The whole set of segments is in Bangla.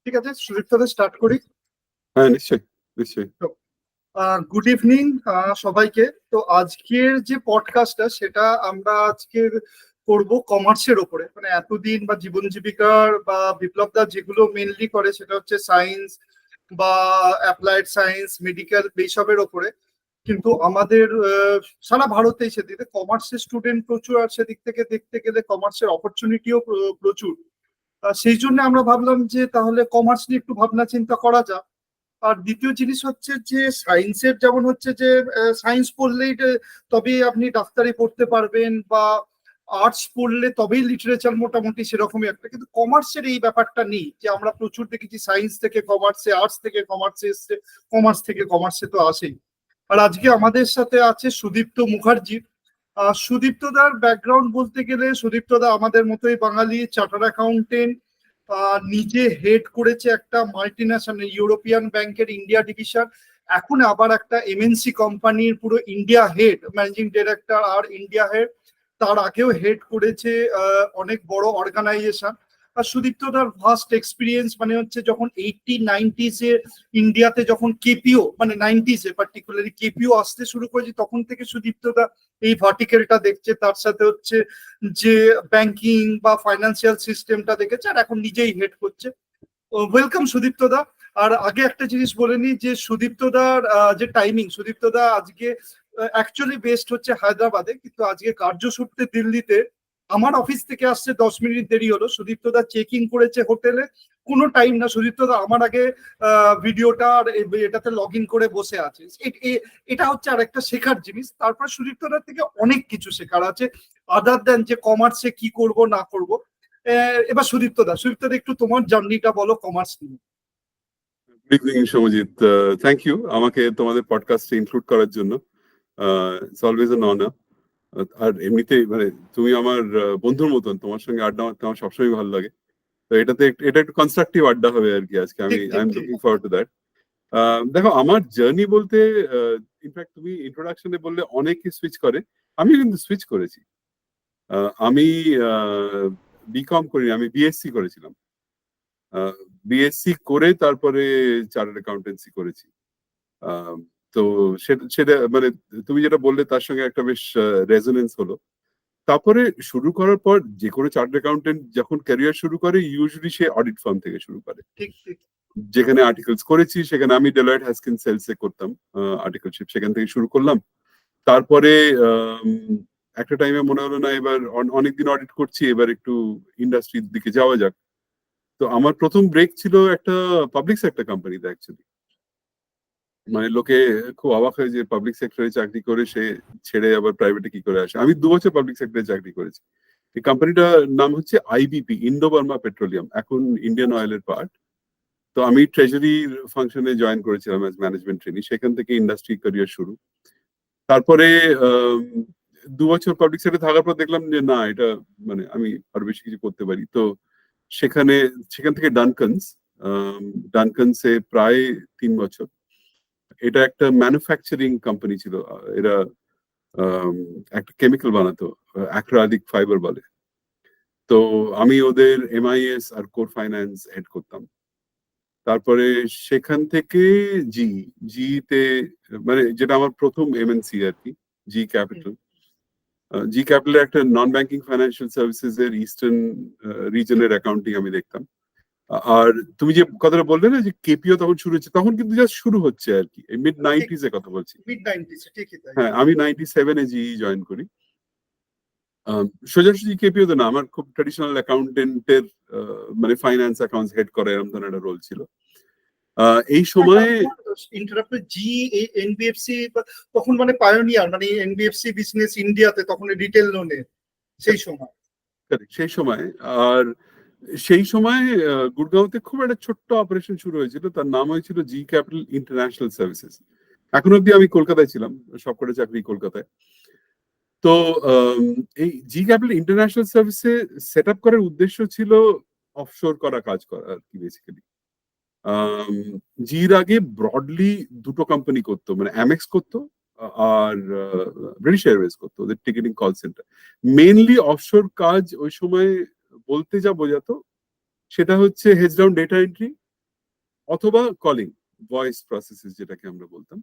ঠিক আছে, সুদীপ্তদা স্টার্ট করি। হ্যাঁ, নিশ্চয়ই নিশ্চয়ই। গুড ইভিনিং সবাইকে। তো আজকের যে পডকাস্টটা সেটা আমরা আজকের করব কমার্সের ওপরে। মানে এতদিন বা জীবন জীবিকার বা বিপ্লবদা যেগুলো মেনলি করে সেটা হচ্ছে সায়েন্স বা অ্যাপ্লাইড সায়েন্স, মেডিকেল, এইসবের ওপরে। কিন্তু আমাদের সারা ভারতে সেদিকে কমার্সের স্টুডেন্ট প্রচুর, আর সেদিক থেকে দেখতে গেলে কমার্সের অপরচুনিটিও প্রচুর। সেই জন্য আমরা ভাবলাম যে তাহলে কমার্স নিয়ে একটু ভাবনা চিন্তা করা যাক। আর দ্বিতীয় জিনিস হচ্ছে যে সায়েন্সের যেমন হচ্ছে যে সায়েন্স পড়লেই তবেই আপনি ডাক্তারি পড়তে পারবেন, বা আর্টস পড়লে তবেই লিটারেচার মোটামুটি সেরকমই একটা। কিন্তু কমার্সের এই ব্যাপারটা নেই, যে আমরা প্রচুর দেখেছি সায়েন্স থেকে কমার্সে, আর্টস থেকে কমার্সে এসছে, কমার্স থেকে কমার্সে তো আসেই। আর আজকে আমাদের সাথে আছে সুদীপ্ত মুখার্জি। সুদীপ্তদার ব্যাকগ্রাউন্ড বলতে গেলে, সুদীপ্তদা আমাদের মতোই বাঙালি, চার্টার্ড অ্যাকাউন্টেন্ট। নিজে হেড করেছে একটা মাল্টি ন্যাশনাল ইউরোপিয়ান ব্যাংকের ইন্ডিয়া ডিভিশন। এখন আবার একটা এমএনসি কোম্পানির পুরো ইন্ডিয়া হেড, ম্যানেজিং ডিরেক্টর আর ইন্ডিয়া হেড। তার আগেও হেড করেছে অনেক বড় অর্গানাইজেশন। আর সুদীপ্তদার ভাস্ট এক্সপিরিয়েন্স, মানে হচ্ছে যখন 80-90s ইন্ডিয়াতে যখন কেপিও, মানে 90s পার্টিকুলারলি কেপিও আসতে শুরু করেছে, তখন থেকে সুদীপ্তদা এই ভার্টিক্যালটা দেখছে। তার সাথে হচ্ছে যে ব্যাংকিং বা ফাইন্যান্সিয়াল সিস্টেমটা দেখেছে, আর এখন নিজেই হেড করছে। ওয়েলকাম সুদীপ্তদা। আর আগে একটা জিনিস বলে নি, যে সুদীপ্তদার যে টাইমিং, সুদীপ্তদা আজকে অ্যাকচুয়ালি বেস্ট হচ্ছে হায়দ্রাবাদে, কিন্তু আজকে কার্যসূত্রে দিল্লিতে। আমার অফিস থেকে আসছে 10 মিনিট দেরি হলো, সুদীপ্তদা চেকিং করেছে হোটেলে। কোনো টাইম না, সুদীপ্তদা আমার আগে ভিডিওটা আর এটাতে লগ ইন করে বসে আছে। এটা হচ্ছে আর একটা শেখার জিনিস। তারপর সুদীপ্তদার থেকে অনেক কিছু শেখার আছে, আদার দেন যে কমার্সে কি করব না করব। এবার সুদীপ্তদা একটু তোমার জার্নিটা বলো কমার্স নিয়ে। Good evening Soumajit, thank you আমাকে তোমাদের পডকাস্টে ইনক্লুড করার জন্য। It's always an honour. আর এমনিতেই মানে তুমি আমার বন্ধুর মতন, তোমার সঙ্গে আড্ডা মারতে আমার সবসময় ভালো লাগে। তো এটা একটু কনস্ট্রাকটিভ আড্ডা হবে আর কি আজকে। I am looking forward to that. দেখো, আমার জার্নি বলতে ইনফ্যাক্ট তুমি ইন্ট্রোডাকশনে বললে অনেকে সুইচ করে, আমি কিন্তু সুইচ করেছি। আমি বিকম করিনি, আমি বিএসসি করেছিলাম। বিএসসি করে তারপরে চার্টার্ড অ্যাকাউন্টেন্সি করেছি। তো সেটা মানে তুমি যেটা বললে তার সঙ্গে একটা বেশ রেজোনেন্স হলো। তারপরে শুরু করার পর যে কোনো চার্টার্ড অ্যাকাউন্টেন্ট যখন ক্যারিয়ার শুরু করে, ইউজুয়ালি সে অডিট ফার্ম থেকে শুরু করে। যেখানে আর্টিকেলস করেছি, সেখানে আমি ডেলয়েট হাস্কিন সেলস এ করতাম আর্টিকেলশিপ, সেখান থেকে শুরু করলাম। তারপরে একটা টাইমে মনে হলো না, এবার অনেকদিন অডিট করছি, এবার একটু ইন্ডাস্ট্রির দিকে যাওয়া যাক। তো আমার প্রথম ব্রেক ছিল একটা পাবলিক সেক্টর কোম্পানিতে অ্যাকচুয়ালি। মানে লোকে খুব অবাক হয় যে পাবলিক সেক্টরে চাকরি করে সে ছেড়ে আবার প্রাইভেটে কি করে আসে। আমি 2 বছর পাবলিক সেক্টরে চাকরি করেছি। এই কোম্পানিটার নাম হচ্ছে আইবিপি, ইন্ডো বার্মা পেট্রোলিয়াম, এখন ইন্ডিয়ান অয়েলের পার্ট। তো আমি ট্রেজারি ফাংশনে জয়েন করেছিলাম অ্যাজ ম্যানেজমেন্ট ট্রেনি, সেখান থেকে ইন্ডাস্ট্রি ক্যারিয়ার শুরু। তারপরে 2 বছর পাবলিক সেক্টরে থাকার পর দেখলাম যে না, এটা মানে আমি আরো বেশি কিছু করতে পারি। তো সেখান থেকে ডানকানসে প্রায় 3 বছর। এটা একটা ম্যানুফ্যাকচারিং কোম্পানি ছিল। এরা একটা কেমিক্যাল বানাতো, অ্যাক্রিলিক ফাইবার বলে। তো আমি ওদের এমআইএস আর কোর ফাইন্যান্স হেড করতাম। তারপরে সেখান থেকে জিতে, মানে যেটা আমার প্রথম এমএনসি আর কি, জি ক্যাপিটাল। জি ক্যাপিটালের একটা নন ব্যাংকিং ফাইন্যান্সিয়াল সার্ভিসেস এর ইস্টার্ন রিজনের অ্যাকাউন্টিং আমি দেখতাম। আর তুমি যে কথাটা বললে না যে কেপিও তখন শুরু হচ্ছে, তখন কিন্তু জাস্ট শুরু হচ্ছে আর কি, মিড 90s এর কথা বলছি। হ্যাঁ, আমি 97-এ জি জয়েন করি। সোজাসুজি কেপিও তো না, আমার খুব ট্রেডিশনাল অ্যাকাউন্টেন্টের মানে ফাইন্যান্স অ্যাকাউন্টস হেড করে এরকম ধরনের একটা রোল ছিল এই সময়। জি এনবিএফসি তখন মানে পায়োনিয়ার, মানে এনবিএফসি বিজনেস ইন্ডিয়াতে তখন রিটেল লোনে সেই সময়। আর সেই সময় গুড়গাঁওতে খুব একটা ছোট্ট অপারেশন শুরু হয়েছিল, তার নাম হয়েছিল জি ক্যাপিটাল ইন্টারন্যাশনাল সার্ভিসেস। এখন অব্দি আমি কলকাতায় ছিলাম, সবকটা চাকরি কলকাতায়। তো এই জি ক্যাপিটাল ইন্টারন্যাশনাল সার্ভিসে সেট আপ করার উদ্দেশ্য ছিল অফশোর করা কাজ করা আর কি বেসিক্যালি। জির আগে ব্রডলি দুটো কোম্পানি করতো, মানে অ্যামেক্স করতো আর ব্রিটিশ এয়ারওয়েজ করতো, ওদের ticketing call centre. Mainly offshore কাজ ওই সময় বলতে যা বোঝাতো সেটা হচ্ছে হেজ ডাউন ডেটা এন্ট্রি অথবা কলিং, ভয়েস প্রসেসেস যেটাকে আমরা বলতাম।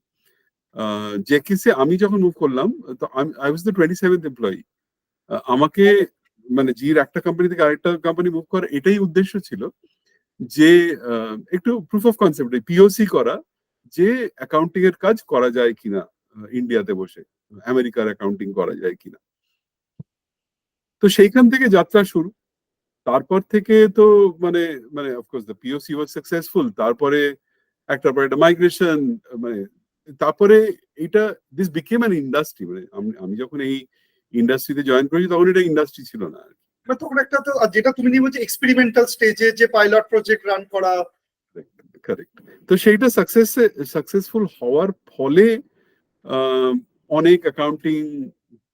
যে কেসে আমি যখন মুভ করলাম, তো I was the 27th employee. আমাকে মানে জির একটা কোম্পানি থেকে আরেকটা কোম্পানি মুভ করা এটাই উদ্দেশ্য ছিল যে একটু প্রুফ অফ কনসেপ্ট, পিওসি করা, যে অ্যাকাউন্টিং এর কাজ করা যায় কিনা ইন্ডিয়াতে বসে, আমেরিকার অ্যাকাউন্টিং করা যায় কিনা। তো সেইখান থেকে যাত্রা শুরু। তারপর থেকে তো মানে মানে of course the POC was successful. তারপরে একটার পর একটা মাইগ্রেশন, মানে তারপরে এটা দিস বিকেম অ্যান ইন্ডাস্ট্রি। মানে আমি যখন এই ইন্ডাস্ট্রিতে জয়েন করেছি তখন এটা ইন্ডাস্ট্রি ছিল না। তখন একটা তো যেটা তুমি নিয়ে বলছো এক্সপেরিমেন্টাল স্টেজে যে পাইলট প্রজেক্ট রান করা। কারেক্ট। তো সেইটা সাকসেসফুল হওয়ার ফলে অনেক অ্যাকাউন্টিং,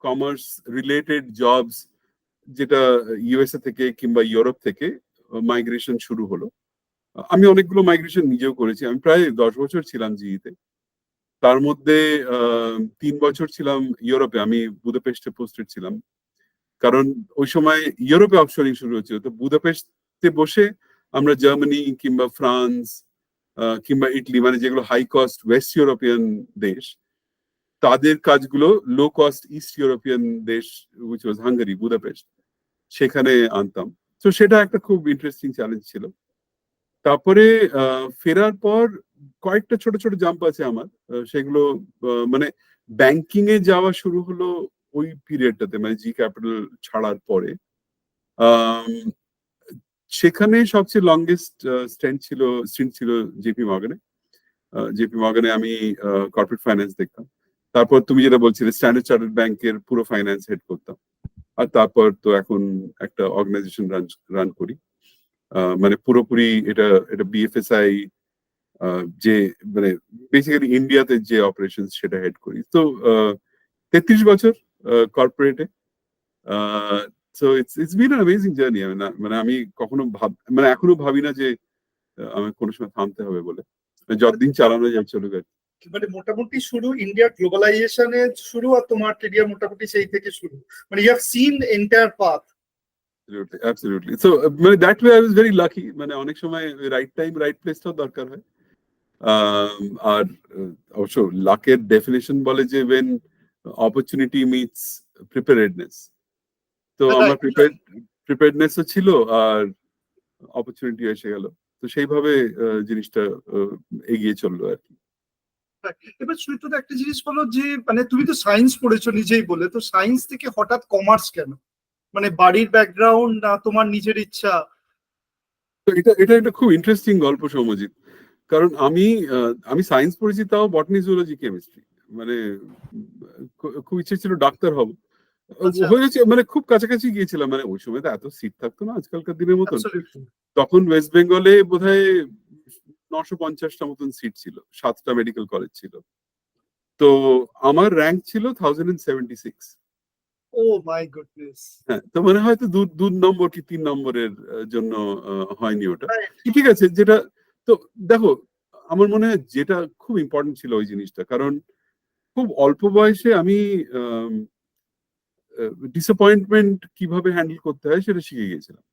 কমার্স রিলেটেড জবস, যেটা ইউএসএ থেকে কিংবা ইউরোপ থেকে মাইগ্রেশন শুরু হলো। আমি অনেকগুলো মাইগ্রেশন নিজেও করেছি। আমি প্রায় 10 বছর ছিলাম জিইতে। তার মধ্যে 3 বছর ছিলাম ইউরোপে। আমি বুদাপেস্টে পোস্টেড ছিলাম, কারণ ওই সময় ইউরোপে অফশোরিং শুরু হচ্ছিল। তো বুদাপেস্টে বসে আমরা জার্মানি কিংবা ফ্রান্স কিংবা ইটালি, মানে যেগুলো হাই কস্ট ওয়েস্ট ইউরোপিয়ান দেশ, তাদের কাজগুলো লো কস্ট ইস্ট ইউরোপিয়ান দেশ, উইচ ওয়াজ হাঙ্গারি, বুদাপেস্ট, সেখানে আনতাম। তো সেটা একটা খুব ইন্টারেস্টিং চ্যালেঞ্জ ছিল। তারপরে ফেরার পর কয়েকটা ছোট ছোট জাম্প আছে আমার। সেগুলো মানে ব্যাংকিং এ যাওয়া শুরু হলো ওই পিরিয়ডটাতে, মানে জি ক্যাপিটাল ছাড়ার পরে। সেখানে সবচেয়ে লংগেস্ট স্টেন্ট ছিল জেপি মর্গানে। জেপি মর্গানে আমি কর্পোরেট ফাইন্যান্স দেখতাম। তারপর তুমি যেটা বলছিলে, স্ট্যান্ডার্ড চার্টার্ড ব্যাংকের পুরো ফাইন্যান্স হেড করতাম। আর তারপর তো এখন একটা অর্গানাইজেশন রান করি। মানে পুরোপুরি এটা এটা বিএফএসআই, যে মানে বেসিক্যালি ইন্ডিয়াতে যে অপারেশন সেটা হেড করি। তো 33 বছর কর্পোরেটে। So it's been an amazing journey. মানে আমি কখনো মানে এখনো ভাবি না যে আমি কোনো সময় থামতে হবে বলে। যতদিন চালানো যায় চলুক আর কি। মানে মোটামুটি শুরু ইন্ডিয়ার গ্লোবালাইজেশনের শুরু, আর তোমার কেরিয়ার মোটামুটি সেই থেকে শুরু। মানে you have seen entire path. Absolutely. So মানে that way I was very lucky. মানে অনেক সময় রাইট টাইম রাইট প্লেসটাও দরকার হয়। আর অবশ্য লাকের ডেফিনেশন বলে যে when opportunity meets preparedness. তো আমার প্রিপেয়ারনেসও ছিল আর অপরচুনিটি এসে গেল। তো সেইভাবে জিনিসটা এগিয়ে চললো আর কি। এবার সুইটু একটা জিনিস বলো, যে মানে তুমি তো সায়েন্স পড়েছো নিজেই বলে, তো সায়েন্স থেকে হঠাৎ কমার্স কেন? মানে বাড়ির ব্যাকগ্রাউন্ড না তোমার নিজের ইচ্ছা? তো এটা একটা খুব ইন্টারেস্টিং গল্প সৌম্যজিৎ। কারণ আমি সায়েন্স পড়েছি, তাও বটনি, জুলজি, কেমিস্ট্রি। মানে খুব ইচ্ছে ছিল ডাক্তার হব। হয়েছে, মানে খুব কাছাকাছি গিয়েছিলাম। মানে ওই সময় তো এত সিট থাকতো না আজকালকার দিনের মতন। তখন ওয়েস্ট বেঙ্গলে বোধহয় 950টা মতন সিট ছিল, 7টা মেডিকেল কলেজ ছিল। তো আমার র্যাঙ্ক ছিল 1076। ও মাই গুডনেস। হ্যাঁ, তো মানে হয়তো 2 নম্বর কি 3 নম্বরের জন্য হয়নি ওটা। ঠিক আছে, যেটা তো দেখো, আমার মনে হয় যেটা খুব ইম্পর্টেন্ট ছিল ওই জিনিসটা, কারণ খুব অল্প বয়সে আমি ডিসঅ্যাপয়েন্টমেন্ট কিভাবে হ্যান্ডেল করতে হয় সেটা শিখে গেছিলাম।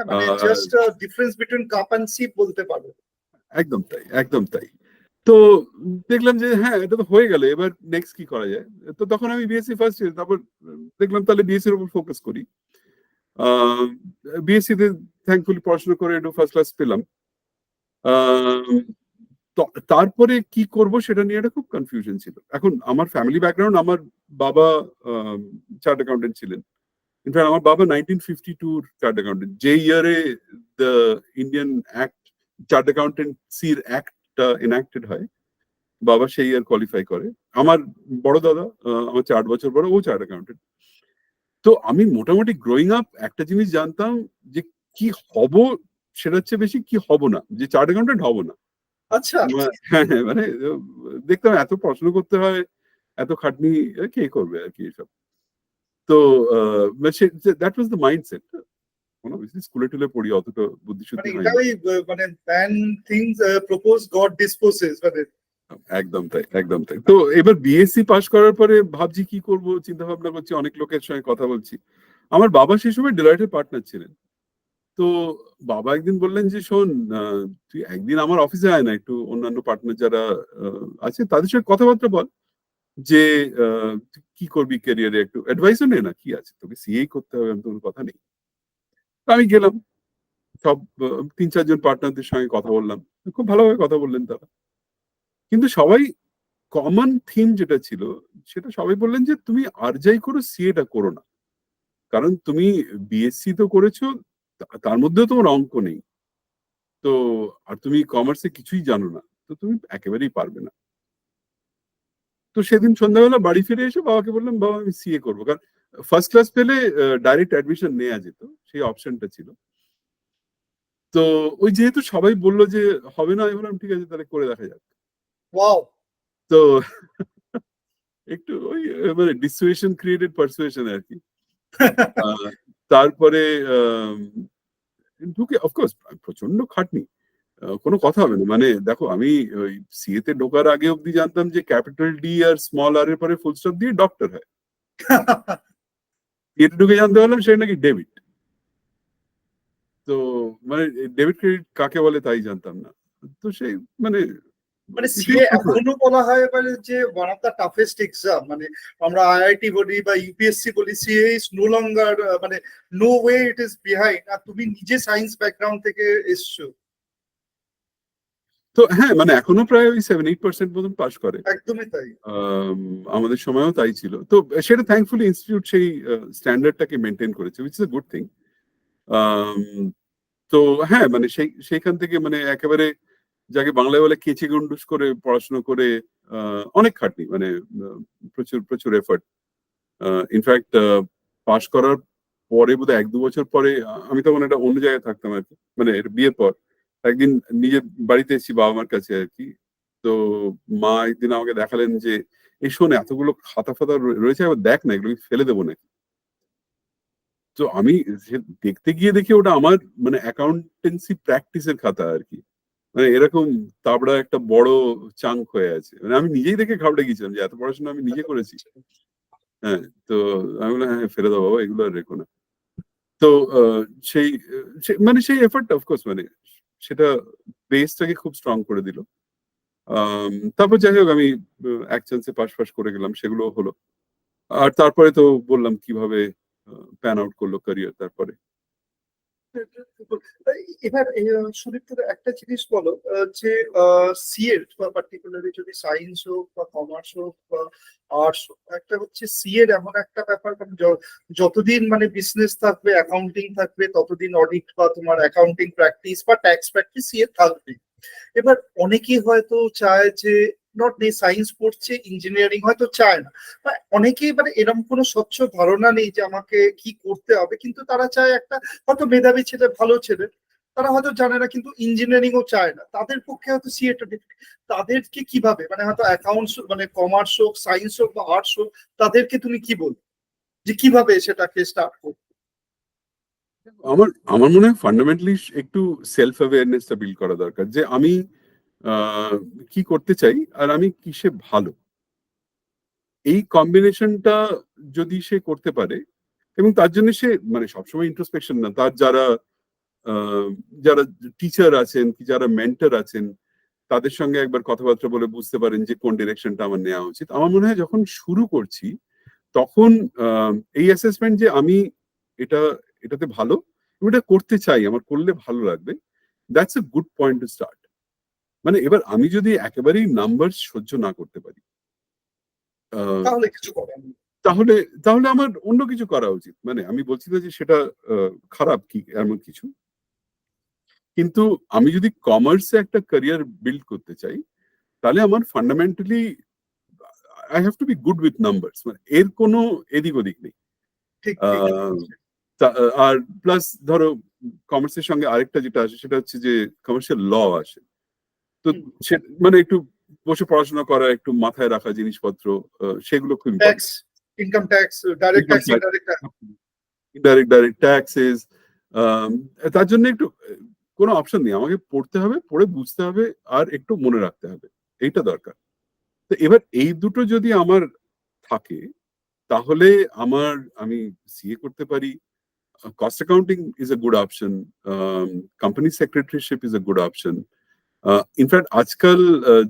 মানে just difference between cup and sip বলতে পারো। একদম তাই, একদম তাই। তো দেখলাম যে হ্যাঁ, এটা তো হয়ে গেল, এবার নেক্সট কি করা যায়। তো তখন আমি বিএসসি ফার্স্ট ইয়ার, তারপর দেখলাম তাহলে বিএসসি এর উপর ফোকাস করি। বিএসসি তে থ্যাঙ্কফুলি পড়াশোনা করে একটু ফার্স্ট ক্লাস পেলাম। তারপরে কি করব সেটা নিয়ে একটা খুব কনফিউশন ছিল। এখন আমার ফ্যামিলি ব্যাকগ্রাউন্ড, আমার বাবা চার্ট অ্যাকাউন্টেন্ট ছিলেন। ইনফ্যাক্ট আমার বাবা 1952 চার্ট অ্যাকাউন্টেন্ট, যে ইয়ারে the Indian act, chart অ্যাকাউন্টেন্সির অ্যাক্টটা enacted হয়, বাবা সেই ইয়ার কোয়ালিফাই করে। আমার বড় দাদা আমার 8 বছর বড়, ও চার্ট অ্যাকাউন্টেন্ট। তো আমি মোটামুটি গ্রোয়িং আপ একটা জিনিস জানতাম যে কি হব সেটা হচ্ছে বেশি কি হব না, যে চার্ট অ্যাকাউন্টেন্ট হব না। আচ্ছা। হ্যাঁ, মানে দেখতাম এত পড়াশোনা করতে হয়, এত খাটনি, কে করবে আর কি এসব। তো দ্যাট ওয়াজ দ্য মাইন্ডসেট। স্কুলে টুলে পড়ি, অতটা বুদ্ধিশুদ্ধি মানে হয়নি। এটাই মানে plan things propose god disposes মানে। একদম তাই, একদম তাই। তো এবার বিএসসি পাশ করার পরে ভাবছি কি করব, চিন্তা ভাবনা করছি, অনেক লোকের সঙ্গে কথা বলছি। আমার বাবা সেই সময় ডেলয়েটের পার্টনার ছিলেন। তো বাবা একদিন বললেন যে শোন, তুই একদিন আমার অফিসে আয় না, একটু অন্যান্য পার্টনার যারা আছে তাদের সঙ্গে কথাবার্তা বল, যে তুই কি করবি ক্যারিয়ারে, একটু অ্যাডভাইসও নে না, কি আছে, তোকে সিএই করতে হবে, আমি তো কোনো কথা নেই। তো আমি গেলাম, সব 3-4 জন পার্টনারদের সঙ্গে কথা বললাম, খুব ভালোভাবে কথা বললেন তারা। কিন্তু সবাই কমন থিম যেটা ছিল, সেটা সবাই বললেন যে তুমি আর যাই করো সিএটা করো না, কারণ তুমি বিএসসি তো করেছো, তার মধ্যেও তোমার অঙ্ক নেই, তো আর তুমি কমার্সে কিছুই জানো না, তো তুমি একেবারেই পারবে না। তো সেদিন সন্ধ্যাবেলা বাড়ি ফিরে এসে বাবাকে বললাম, বাবা আমি সিএ করবো, কারণ ফার্স্ট ক্লাস পেলে ডাইরেক্ট অ্যাডমিশন নেওয়া যেত, সেই অপশনটা ছিল। তো ওই যেহেতু সবাই বললো যে হবে না, আমি বললাম ঠিক আছে তাহলে করে দেখা যাক। ওয়াও। তো একটু ওই মানে ডিসুয়েশন ক্রিয়েটেড পারসুয়েশন আর কি। আহ, তারপরে ঢুকে অফকোর্স প্রচন্ড খাটনি, কোনো কথা হবে না, মানে দেখো আমি ওই সিএ তে ঢোকার আগে অব্দি জানতাম যে ক্যাপিটাল ডি আর স্মল আর এর পরে ফুল স্টপ দিয়ে ডক্টর হয়, এটা ঢুকে জানতে পারলাম সেটা নাকি ডেবিট। তো মানে ডেবিট ক্রেডিট কাকে বলে তাই জানতাম না। তো সেই মানে মানে সেই সিএ এখনো বলা হয় মানে যে one of the toughest exam, মানে আমরা আইআইটি বলি বা ইউপিএসসি বলি, সিএ ইজ নো লঙ্গার, মানে no way it is behind. আর তুমি নিজে সায়েন্স ব্যাকগ্রাউন্ড থেকে এসছো। তো হ্যাঁ, মানে এখনো প্রায় ওই 7-8% মতন পাস করে। একদমই তাই। আম, আমাদের সময়ও তাই ছিল, তো সেটা থ্যাঙ্কফুলি ইনস্টিটিউট সেই স্ট্যান্ডার্ডটাকে মেনটেন করেছে, which is a good thing. তো হ্যাঁ, মানে সেইখান থেকে মানে একেবারে যাকে বাংলায় বলে কেচি গন্ডুস করে পড়াশোনা করে, অনেক খাটনি, মানে প্রচুর প্রচুর এফার্ট। ইনফ্যাক্ট পাশ করার পরে বোধহয় 1-2 বছর পরে, আমি তখন একটা অন্য জায়গায় থাকতাম আর কি, মানে বিয়ের পর একদিন নিজের বাড়িতে এসেছি বাবা মার কাছে আর কি। তো মা একদিন আমাকে দেখালেন যে এই শোন এতগুলো খাতা ফাতা রয়েছে, এবার দেখ না এগুলো কি ফেলে দেবো নাকি। তো আমি দেখতে গিয়ে দেখি ওটা আমার মানে অ্যাকাউন্টেন্সি প্র্যাকটিসের খাতা আর কি, মানে এরকম তাবড়া একটা বড় চাঙ্ক হয়ে আছে, মানে আমি নিজেই দেখে ঘাবড়ে গেছিলাম যে এত পড়াশোনা আমি নিজে করেছি। হ্যাঁ, তো আমি বললাম হ্যাঁ ফেলে দাও বাবা, এগুলো আর রেখো না। তো আহ, সেই মানে সেই এফার্টটা অফকোর্স মানে সেটা বেসটাকে খুব স্ট্রং করে দিল। তারপর যাই হোক আমি এক চান্সে পাশ ফাশ করে গেলাম, সেগুলো হলো। আর তারপরে তো বললাম কিভাবে প্যান আউট করলো ক্যারিয়ার তারপরে। এবার সুদীপ তোর একটা জিনিস বলো, যে সিএ পার্টিকুলারলি যদি সায়েন্স হোক বা কমার্স হোক বা আর্টস হোক, একটা হচ্ছে সিএর এমন একটা ব্যাপার, কারণ যতদিন মানে বিজনেস থাকবে, অ্যাকাউন্টিং থাকবে, ততদিন অডিট বা তোমার অ্যাকাউন্টিং প্র্যাকটিস বা ট্যাক্স প্র্যাকটিস সিএ থাকবে। এবার অনেকেই হয়তো চায় যে নট নেই সায়েন্স পড়ছে, ইঞ্জিনিয়ারিং হয়তো চায় না, বা অনেকেই মানে এরকম কোনো স্বচ্ছ ধারণা নেই যে আমাকে কি করতে হবে, কিন্তু তারা চায় একটা হয়তো মেধাবী ছেলে, ভালো ছেলে, তারা হয়তো জানে না কিন্তু ইঞ্জিনিয়ারিং ও চায় না, তাদের পক্ষে হয়তো সিএটা, তাদেরকে কিভাবে মানে হয়তো অ্যাকাউন্টস মানে কমার্স হোক, সায়েন্স হোক বা আর্টস হোক, তাদেরকে তুমি কি বলবে যে কিভাবে সেটাকে স্টার্ট করবে? আমার আমার মনে হয় ফান্ডামেন্টালি একটু সেলফ অ্যাওয়ারনেসটা বিল্ড করা দরকার, যে আমি আহ, কি করতে চাই আর আমি কিসে ভালো, এই কম্বিনেশনটা যদি সে করতে পারে, এবং তার জন্য সে মানে সবসময় ইন্ট্রোস্পেকশন না, তার যারা আহ, যারা টিচার আছেন কি যারা মেন্টর আছেন তাদের সঙ্গে একবার কথাবার্তা বলে বুঝতে পারেন যে কোন ডিরেকশনটা আমার নেওয়া উচিত। আমার মনে হয় যখন শুরু করছি তখন এই অ্যাসেসমেন্ট যে আমি এটা এটাতে ভালো, আমি এটা করতে চাই, আমার করলে ভালো লাগবে, that's a good point to start. মানে এবার আমি যদি একেবারেই নাম্বার সহ্য না করতে পারি, আহ, তাহলে কিছু করার নেই। তাহলে তাহলে আমার অন্য কিছু করা উচিত। মানে আমি বলছি না যে সেটা খারাপ কি এমন কিছু, কিন্তু আমি যদি কমার্সে একটা ক্যারিয়ার বিল্ড করতে চাই তাহলে আমার fundamentally I have to be good with numbers, মানে এর কোনো এদিক ওদিক নেই। ঠিক ঠিক। আহ, আর প্লাস ধরো কমার্সের সঙ্গে আরেকটা যেটা আসে সেটা হচ্ছে যে কমার্শিয়াল ল আসে, তো মানে একটু বসে পড়াশোনা করা, একটু মাথায় রাখা জিনিসপত্র, সেগুলো খুব tax, important. Income tax, direct income tax, tax, indirect tax. Indirect direct taxes, তার জন্য একটু কোনো অপশন নেই, আমাকে পড়তে হবে, পড়ে বুঝতে হবে, আর একটু মনে রাখতে হবে, এইটা দরকার। তো এবার এই দুটো যদি আমার থাকে তাহলে আমি সিএ করতে পারি, cost accounting is a good option. Company secretaryship is a good option. In fact আজকাল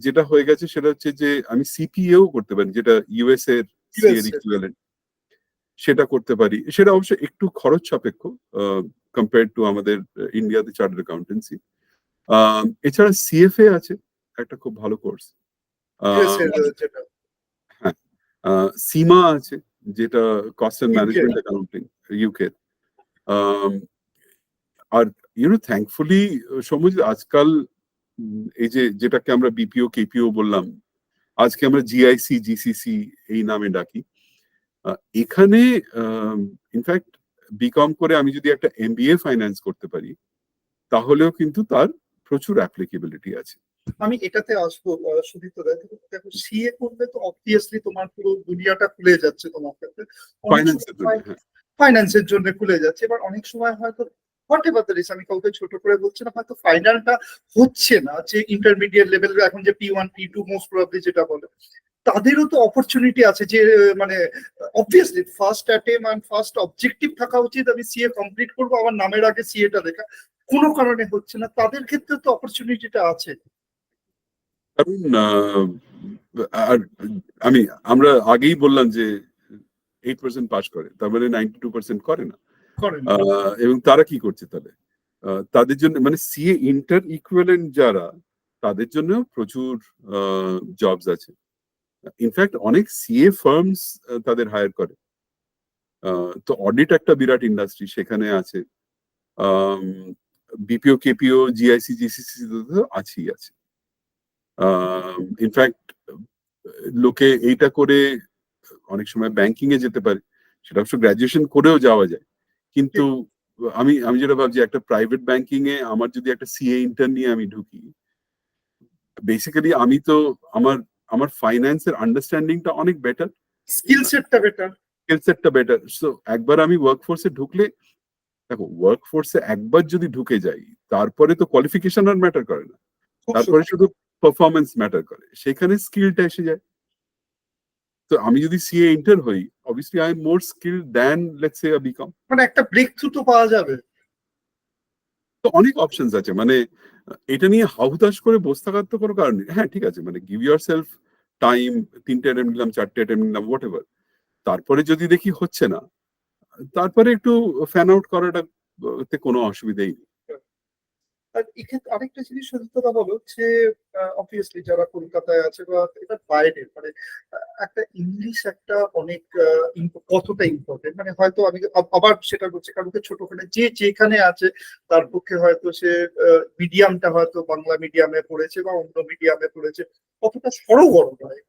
যেটা হয়ে গেছে সেটা হচ্ছে যে আমি সিপিএও করতে পারি, যেটা ইউএস এর সিএর ইকুইভ্যালেন্ট, সেটা করতে পারি। সেটা অবশ্য একটু খরচ সাপেক্ষ কম্পেয়ার টু আমাদের ইন্ডিয়াতে চার্টার্ড অ্যাকাউন্টেন্সি। এছাড়া সিএফএ আছে, একটা খুব ভালো কোর্স। হ্যাঁ, সিমা আছে, যেটা cost and management accounting UK. আর থ্যাঙ্কফুলি সমুজ আজকাল এই যেটাকে আমরা বিপিও কেপিও বললাম, আজকে আমরা জিআইসি জিসিসি এই নামে ডাকি। এখানে ইনফ্যাক্ট বিকম করে আমি যদি একটা এমবিএ ফাইন্যান্স করতে পারি, তাহলেও কিন্তু তার প্রচুর অ্যাপ্লিকেবিলিটি আছে। আমি এটাতে আসবো সুদীপ্ত দা। দেখো, সিএ করলে তো অবভিয়াসলি তোমার পুরো দুনিয়াটা খুলে যাচ্ছে তোমার কাছে, ফাইন্যান্সের জন্য খুলে যাচ্ছে। এবার অনেক সময় হয়তো আমি কাউকে ছোট করে বলছি না, হয়তো ফাইনালটা হচ্ছে না, যে ইন্টারমিডিয়েট লেভেল এখন যে P1 P2 মোস্ট প্রবাবলি যেটা বলে, তাদেরও তো অপরচুনিটি আছে যে মানে obviously first attempt and first objective থাকা উচিত আমি সিএ কমপ্লিট করবো, আমার নামের আগে সিএটা লেখা, কোনো কারণে হচ্ছে না, তাদের ক্ষেত্রে তো অপরচুনিটিটা আছে। কারণ আর আমরা আগেই বললাম যে 8% পাস করে, তার মানে 92% করে না। এবং তারা কি করছে তাহলে? তাদের জন্য মানে সিএ ইন্টার ইকুইভ্যালেন্ট যারা, তাদের জন্য প্রচুর জবস আছে। ইনফ্যাক্ট অনেক সিএ ফার্মস তাদের হায়ার করে। তো অডিট একটা বিরাট ইন্ডাস্ট্রি সেখানে আছে। বিপিও কেপিও জিআইসি জিসিসি আছেই আছে। ইনফ্যাক্ট লোকে এইটা করে অনেক সময় ব্যাংকিং এ যেতে পারে, সেটা অবশ্য গ্রাজুয়েশন করেও যাওয়া যায়। কিন্তু আমি যেটা ভাবছি, একটা প্রাইভেট ব্যাংকিং এ আমার যদি একটা সিএ ইন্টার্ন নিয়ে আমি ঢুকি, বেসিক্যালি আমি তো আমার ফাইন্যান্সের আন্ডারস্ট্যান্ডিংটা অনেক বেটার, স্কিল সেটটা বেটার। সো একবার আমি ওয়ার্কফোর্সে ঢুকলে, দেখো ওয়ার্কফোর্সে একবার যদি ঢুকে যাই, তারপরে তো কোয়ালিফিকেশন আর ম্যাটার করে না, তারপরে শুধু পারফরমেন্স ম্যাটার করে, সেখানে স্কিলটা এসে যায়। তো আমি যদি সিএ ইন্টার হই, obviously I am more skilled than let's say a BCom. মানে একটা ব্রেক থ্রু তো পাওয়া যাবে। তো অনেক অপশনস আছে, মানে এটা নিয়ে হাউতাশ করে বসে থাকার তো কোনো কারণ নেই। হ্যাঁ ঠিক আছে, মানে গিভ ইউর সেলফ টাইম, 3টে অ্যাটেম্প নিলাম, 4টে অ্যাটেম্প নিলাম, হোয়াট এভার। তারপরে যদি দেখি হচ্ছে না, তারপরে একটু ফ্যান আউট করাটা কোনো অসুবিধাই নেই। আর এক্ষেত্রে আরেকটা জিনিস সুদীপ্তদা বলো, যে অবভিয়াসলি যারা কলকাতায় আছে বা এটা বাইরে, মানে একটা ইংলিশ একটা অনেক কতটা ইম্পর্টেন্ট, মানে হয়তো আমি আবার সেটা করছি কারণ ছোটখানে যে যেখানে আছে তার পক্ষে হয়তো সে মিডিয়ামটা হয়তো বাংলা মিডিয়ামে পড়েছে বা অন্য মিডিয়ামে পড়েছে, কতটা সরগরম হয়,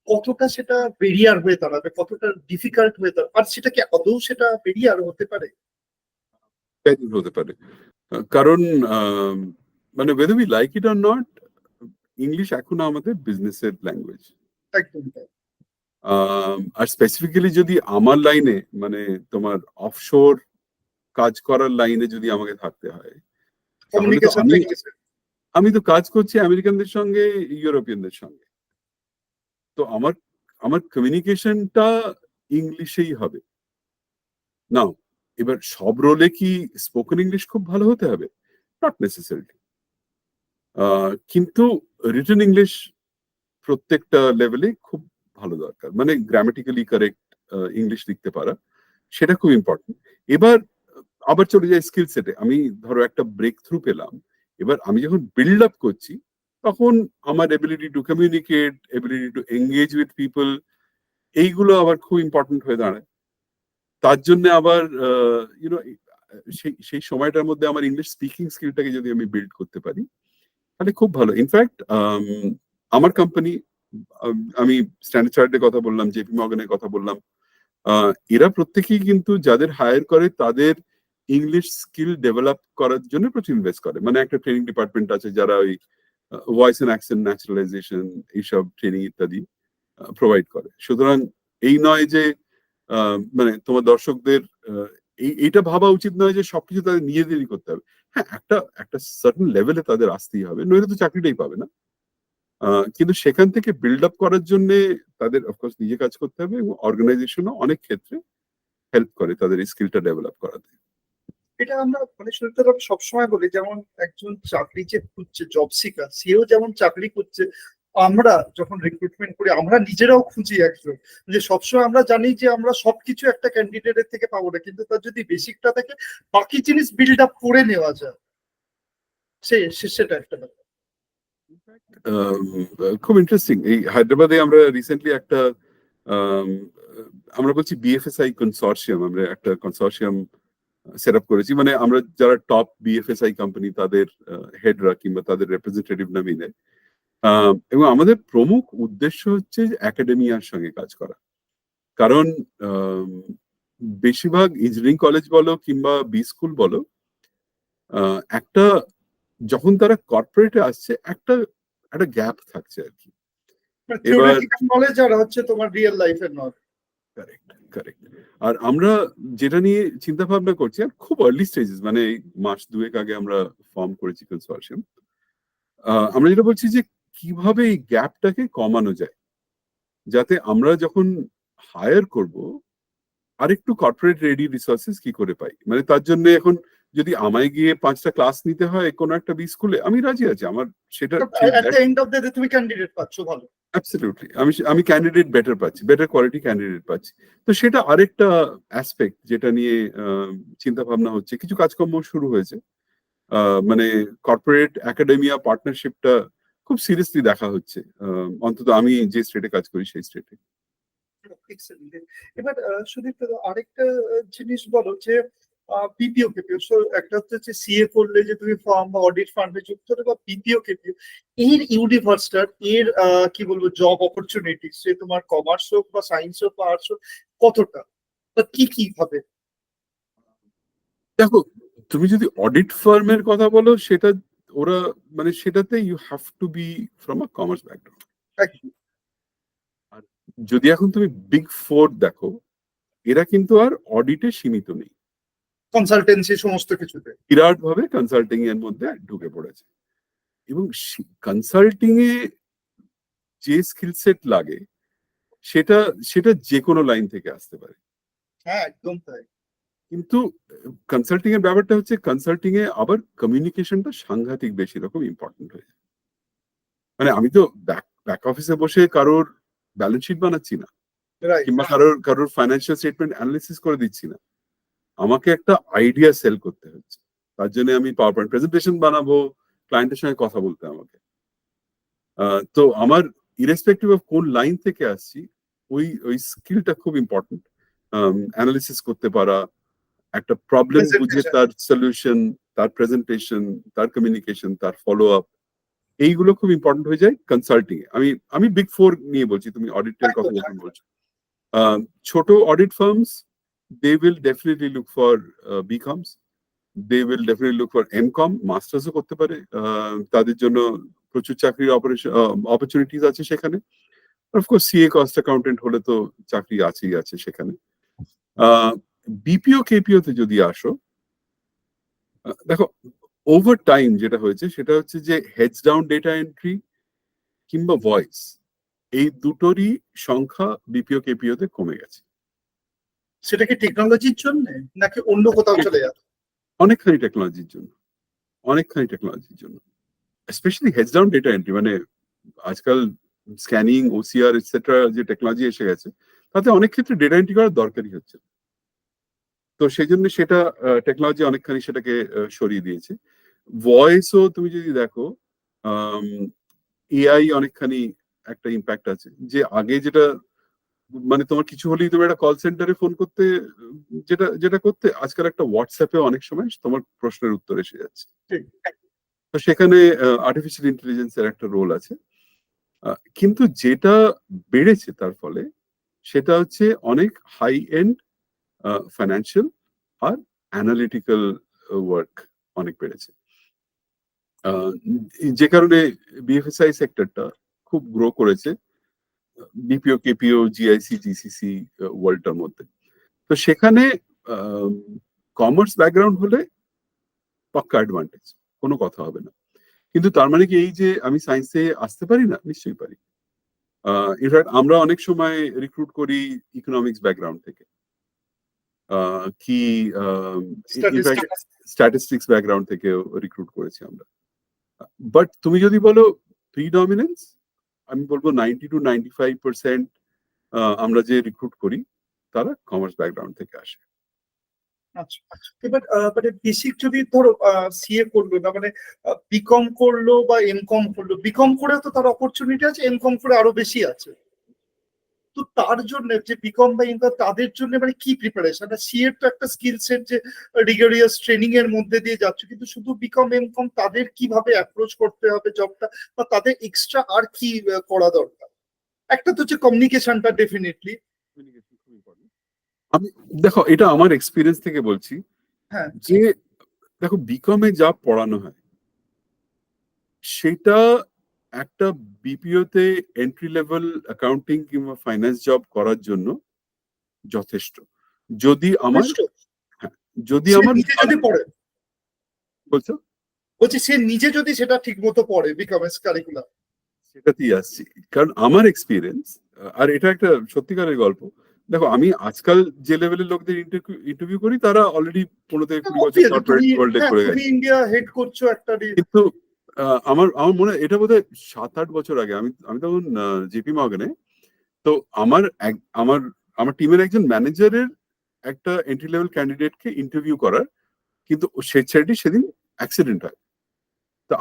কতটা সেটা বেরিয়ার হয়ে দাঁড়াবে, কতটা ডিফিকাল্ট হয়ে দাঁড়াবে, আর সেটা কি আদৌ সেটা বেরিয়ার হতে পারে? হতে পারে, কারণ মানে whether we like it or not, English এখনো আমাদের বিজনেসের ল্যাঙ্গুয়েজ। আর স্পেসিফিক্যালি যদি আমার লাইনে, মানে তোমার অফশোর কাজ করার লাইনে যদি আমাকে থাকতে হয়, তাহলে তো আমি তো কাজ করছি আমেরিকানদের সঙ্গে, ইউরোপিয়ানদের সঙ্গে, তো আমার কমিউনিকেশনটা ইংলিশেই হবে। নাও এবার সব রোলে কি স্পোকেন ইংলিশ খুব ভালো হতে হবে? নট নেসেসারিলি, কিন্তু রিটেন ইংলিশ প্রত্যেকটা লেভেলে খুব ভালো দরকার, মানে গ্রামাটিক্যালি কারেক্ট ইংলিশ লিখতে পারা, সেটা খুব ইম্পর্টেন্ট। এবার আবার চলে যায় স্কিল সেটে। আমি ধরো একটা ব্রেক থ্রু পেলাম, এবার আমি যখন বিল্ড আপ করছি, তখন আমার ability to communicate, ability to engage with people, এইগুলো আবার খুব ইম্পর্টেন্ট হয়ে দাঁড়ায়। তার জন্য আবার সেই সময়টার মধ্যে আমার ইংলিশ স্পিকিং স্কিলটাকে যদি আমি বিল্ড করতে পারি, তাহলে খুব ভালো। ইনফ্যাক্ট আমার কোম্পানি, আমি স্ট্যান্ডার্ড চার্টার্ডের কথা বললাম, জেপি মর্গানের কথা বললাম, এরা প্রত্যেকেই কিন্তু যাদের হায়ার করে তাদের ইংলিশ স্কিল ডেভেলপ করার জন্য প্রচুর ইনভেস্ট করে। মানে একটা ট্রেনিং ডিপার্টমেন্ট আছে যারা ওই ভয়েস এন্ড অ্যাকসেন্ট ন্যাচারালাইজেশন এইসব ট্রেনিং ইত্যাদি প্রোভাইড করে। সুতরাং এই নয় যে মানে তোমার দর্শকদের এইটা ভাবা উচিত নয় যে সবকিছু তাদের নিজেদেরই করতে হবে। হ্যাঁ, একটা সার্টেন লেভেলে তাদের আসতেই হবে, নইলে তো চাকরিটাই পাবে না। কিন্তু সেখান থেকে বিল্ড আপ করার জন্য তাদের অফকোর্স নিজে কাজ করতে হবে, এবং অর্গানাইজেশনও অনেক ক্ষেত্রে হেল্প করে তাদের স্কিলটা ডেভেলপ করাতে। এটা আমরা মানে সুতরাং আমি সবসময় বলি, যেমন একজন চাকরি যে খুঁজছে, জব সিকার, সেও যেমন চাকরি খুঁজছে, আমরা যখন রিক্রুটমেন্ট করি আমরা নিজেরাও খুঁজি একজন, যে সবসময় আমরা জানি যে আমরা সবকিছু একটা ক্যান্ডিডেটের থেকে পাবো না, কিন্তু তার যদি বেসিকটা থাকে বাকি জিনিস বিল্ড আপ করে নেওয়া যায়, সেটা একটা ব্যাপার। খুব ইন্টারেস্টিং। এই হায়দ্রাবাদে আমরা রিসেন্টলি একটা আম, আমরা বলছি বিএফএসআই কনসর্শিয়াম, আমরা একটা কনসর্শিয়াম সেট আপ করেছি, মানে আমরা যারা টপ বিএফএসআই কোম্পানি তাদের হেডরা কিংবা তাদের রিপ্রেজেন্টেটিভ নামিয়ে, এবং আমাদের প্রমুখ উদ্দেশ্য হচ্ছে একাডেমিয়ার সঙ্গে কাজ করা। কারণ আম, বেশিরভাগ ইঞ্জিনিয়ারিং কলেজ বলো কিংবা বি স্কুল বলো, একটা যখন তারা কর্পোরেটে আসছে একটা একটা গ্যাপ থাকছে আর কি। এবার থিওরিটিক্যাল নলেজ আর হচ্ছে তোমার রিয়েল লাইফের নলেজ। Correct, correct. আর আমরা যেটা নিয়ে চিন্তা ভাবনা করছি, আর খুব আর্লি স্টেজেস, মানে এই মাস দুয়েক আগে আমরা ফর্ম করেছি কনসোর্টিয়াম। আমরা যেটা বলছি যে কিভাবে এই গ্যাপটাকে কমানো যায়, যাতে আমরা যখন হায়ার করব আরেকটু কর্পোরেট রেডি রিসোর্সেস কি করে পাই। মানে তার জন্য এখন যদি আমায় গিয়ে 5টা ক্লাস নিতে হয় কোনো একটা বি স্কুলে, আমি রাজি আছি। আমার সেটা at the end of the day তুমি ক্যান্ডিডেট পাচ্ছ ভালো। অ্যাবসলিউটলি, আমি ক্যান্ডিডেট বেটার পাচ্ছি, বেটার কোয়ালিটি ক্যান্ডিডেট পাচ্ছি। তো সেটা আরেকটা অ্যাসপেক্ট যেটা নিয়ে চিন্তা ভাবনা হচ্ছে, কিছু কাজকর্ম শুরু হয়েছে। মানে কর্পোরেট একাডেমিয়া পার্টনারশিপটা খুব সিরিয়াসলি দেখা হচ্ছে, অন্তত আমি যে স্টেটে কাজ করি সেই স্টেটে। Excellent. এবার সুদীপ দাদা, আরেকটা জিনিস বলো যে পিপিও কেপিও, একটা হচ্ছে সিএ করলে যে তুমি ফার্ম বা অডিট ফার্মে যুক্ত হবে, বা পিপিও কেপিও, এর ইউনিভার্সটার এর কি বলবো জব অপরচুনিটি, সে তোমার কমার্স হোক বা সায়েন্স হোক বা আর্টস হোক, কতটা বা কি কি ভাবে? দেখো, তুমি যদি অডিট ফার্মের কথা বলো, সেটা ওরা মানে সেটাতে you have to be from a commerce background. আর যদি এখন তুমি বিগ ফোর দেখো, এরা কিন্তু আর অডিটে সীমিত নেই, কনসালটেন্সি সমস্ত কিছুতে। বিরাট ভাবে কনসাল্টিং এর মধ্যে ঢুকে পড়েছে। এবং কনসাল্টিং এ যে স্কিল সেট লাগে সেটা সেটা যে কোনো লাইন থেকে আসতে পারে। হ্যাঁ, একদম তাই। কিন্তু কনসাল্টিং এর ব্যাপারটা হচ্ছে, কনসাল্টিং এ আবার কমিউনিকেশনটা সাংঘাতিক বেশি রকম ইম্পর্টেন্ট হয়ে যায়। মানে আমি তো ব্যাক অফিসে বসে কারোর ব্যালেন্স শিট বানাচ্ছি না, রাইট। কিংবা কারোর ফাইন্যান্সিয়াল স্টেটমেন্ট অ্যানালিসিস করে দিচ্ছি না। আমাকে একটা আইডিয়া সেল করতে হচ্ছে, তার জন্য আমি পাওয়ার পয়েন্ট প্রেজেন্টেশন বানাবো, ক্লায়েন্টের সঙ্গে কথা বলতে আমাকে। তো আমার ইরেসপেক্টিভ অফ কোন লাইন থেকে আসছি, ওই ওই স্কিলটা খুব ইম্পর্টেন্ট। অ্যানালিসিস করতে পারা, একটা প্রবলেম বুঝে প্রেজেন্টেশন। তার সলিউশন, তার প্রেজেন্টেশন, তার কমিউনিকেশন, তার ফলো আপ, এইগুলো খুব ইম্পর্টেন্ট হয়ে যায় কনসাল্টিং এ। আমি বিগ ফোর নিয়ে বলছি, তুমি অডিটের কথা যখন বলছো, ছোট audit firms, they will definitely look for BComs, they will definitely look for MCom, মাস্টার্সও করতে পারে। তাদের জন্য প্রচুর চাকরির অপরচুনিটিস আছে সেখানে। অফকোর্স সিএ কস্ট অ্যাকাউন্টেন্ট হলে তো চাকরি আছেই আছে সেখানে। বিপিও কেপিও তে যদি আসো, দেখো ওভার টাইম যেটা হয়েছে সেটা হচ্ছে যে হেডস ডাউন ডেটা এন্ট্রি কিংবা ভয়েস, এই দুটোরই সংখ্যা বিপিও কেপিও তে কমে গেছে। সেটা কি টেকনোলজির জন্য নাকি অন্য কোথাও চলে যাবে? অনেকখানি টেকনোলজির জন্য, অনেকখানি টেকনোলজির জন্য, specially heads down data entry. মানে আজকাল স্ক্যানিং, ওসিআর এটসেট্রা যে টেকনোলজি এসে গেছে, তাতে অনেক ক্ষেত্রে ডেটা এন্ট্রি করার দরকারই হচ্ছে। তো সেই জন্য সেটা টেকনোলজি অনেকখানি সেটাকে সরিয়ে দিয়েছে। ভয়েসও তুমি যদি দেখো, এআই অনেকখানি একটা ইম্প্যাক্ট আছে। যে আগে যেটা মানে তোমার কিছু হলেই তুমি একটা কল সেন্টারে ফোন করতে, যেটা যেটা করতে, আজকাল একটা হোয়াটসঅ্যাপে অনেক সময় তোমার প্রশ্নের উত্তর এসে যাচ্ছে। ঠিক। তো সেখানে আর্টিফিশিয়াল ইন্টেলিজেন্সের একটা রোল আছে। কিন্তু যেটা বেড়েছে তার ফলে, সেটা হচ্ছে অনেক হাই এন্ড ফাইন্যান্সিয়াল আর অ্যানালিটিক্যাল ওয়ার্ক অনেক বেড়েছে। যে কারণে বিএফএসআই সেক্টরটা খুব গ্রো করেছে বিপিও কেপিও জিআইসি জিসিসি ওয়ার্ল্ডটার মধ্যে। তো সেখানে কমার্স ব্যাকগ্রাউন্ড হলে পাক্কা অ্যাডভান্টেজ, কোনো কথা হবে না। কিন্তু তার মানে কি এই যে আমি সায়েন্সে আসতে পারি না? নিশ্চয়ই পারি। ইনফ্যাক্ট আমরা অনেক সময় রিক্রুট করি ইকোনমিক্স ব্যাকগ্রাউন্ড থেকে। কি Statistics. স্ট্যাটিস্টিক্স ব্যাকগ্রাউন্ড থেকে রিক্রুট করেছি আমরা। বাট তুমি যদি বলো প্রিডমিনেন্স, আমি বলবো 90-95% আমরা যে রিক্রুট করি তারা কমার্স ব্যাকগ্রাউন্ড থেকে আসে। আচ্ছা, এবার মানে বেসিক যদি ধরো সিএ করলো না, মানে বিকম করলো বা এমকম করলো, বিকম করে তো তার অপরচুনিটি আছে, এমকম করে আরো বেশি আছে। তো তার জন্য যে বিকম বা এমকম, তাদের জন্য মানে কি প্রিপারেশন? সিএর তো একটা স্কিল সেট যে রিগারিয়াস ট্রেনিং এর মধ্যে দিয়ে যাচ্ছে, কিন্তু শুধু বিকম এমকম তাদের কিভাবে অ্যাপ্রোচ করতে হবে জবটা, বা তাদের এক্সট্রা আর কি করা দরকার? একটা তো হচ্ছে কমিউনিকেশনটা ডেফিনেটলি। আমি দেখো, এটা আমার এক্সপিরিয়েন্স থেকে বলছি হ্যাঁ, যে দেখো বিকমে যা পড়ানো হয় সেটা একটা বিপিও তে এন্ট্রি লেভেল অ্যাকাউন্টিং কিংবা ফাইন্যান্স জব করার জন্য যথেষ্ট। যদি আমার যথেষ্ট। হ্যাঁ, যদি সে আমার নিজে যদি পড়ে, বলছো বলছি সে নিজে যদি সেটা ঠিক মতো পড়ে বিকমের কারিকুলাম। সেটাতেই আসছি, কারণ আমার এক্সপিরিয়েন্স, আর এটা একটা সত্যিকারের গল্প। দেখো, আমি আজকাল যে লেভেলের লোকদের ইন্টারভিউ করি তারা অলরেডি 15 থেকে 20 বছর Obviously, কর্পোরেট ওয়ার্ল্ডে করে তুমি গেছে। ইন্ডিয়া হেড করছো একটা কিন্তু আমার আমার মনে হয় এটা বোধহয় 7-8 বছর আগে, আমি আমি তখন জিপি মর্গানে। তো আমার আমার আমার টিমের একজন ম্যানেজারের একটা এন্ট্রি লেভেল ক্যান্ডিডেটকে ইন্টারভিউ করার, কিন্তু সেদিন অ্যাক্সিডেন্ট হয়। তো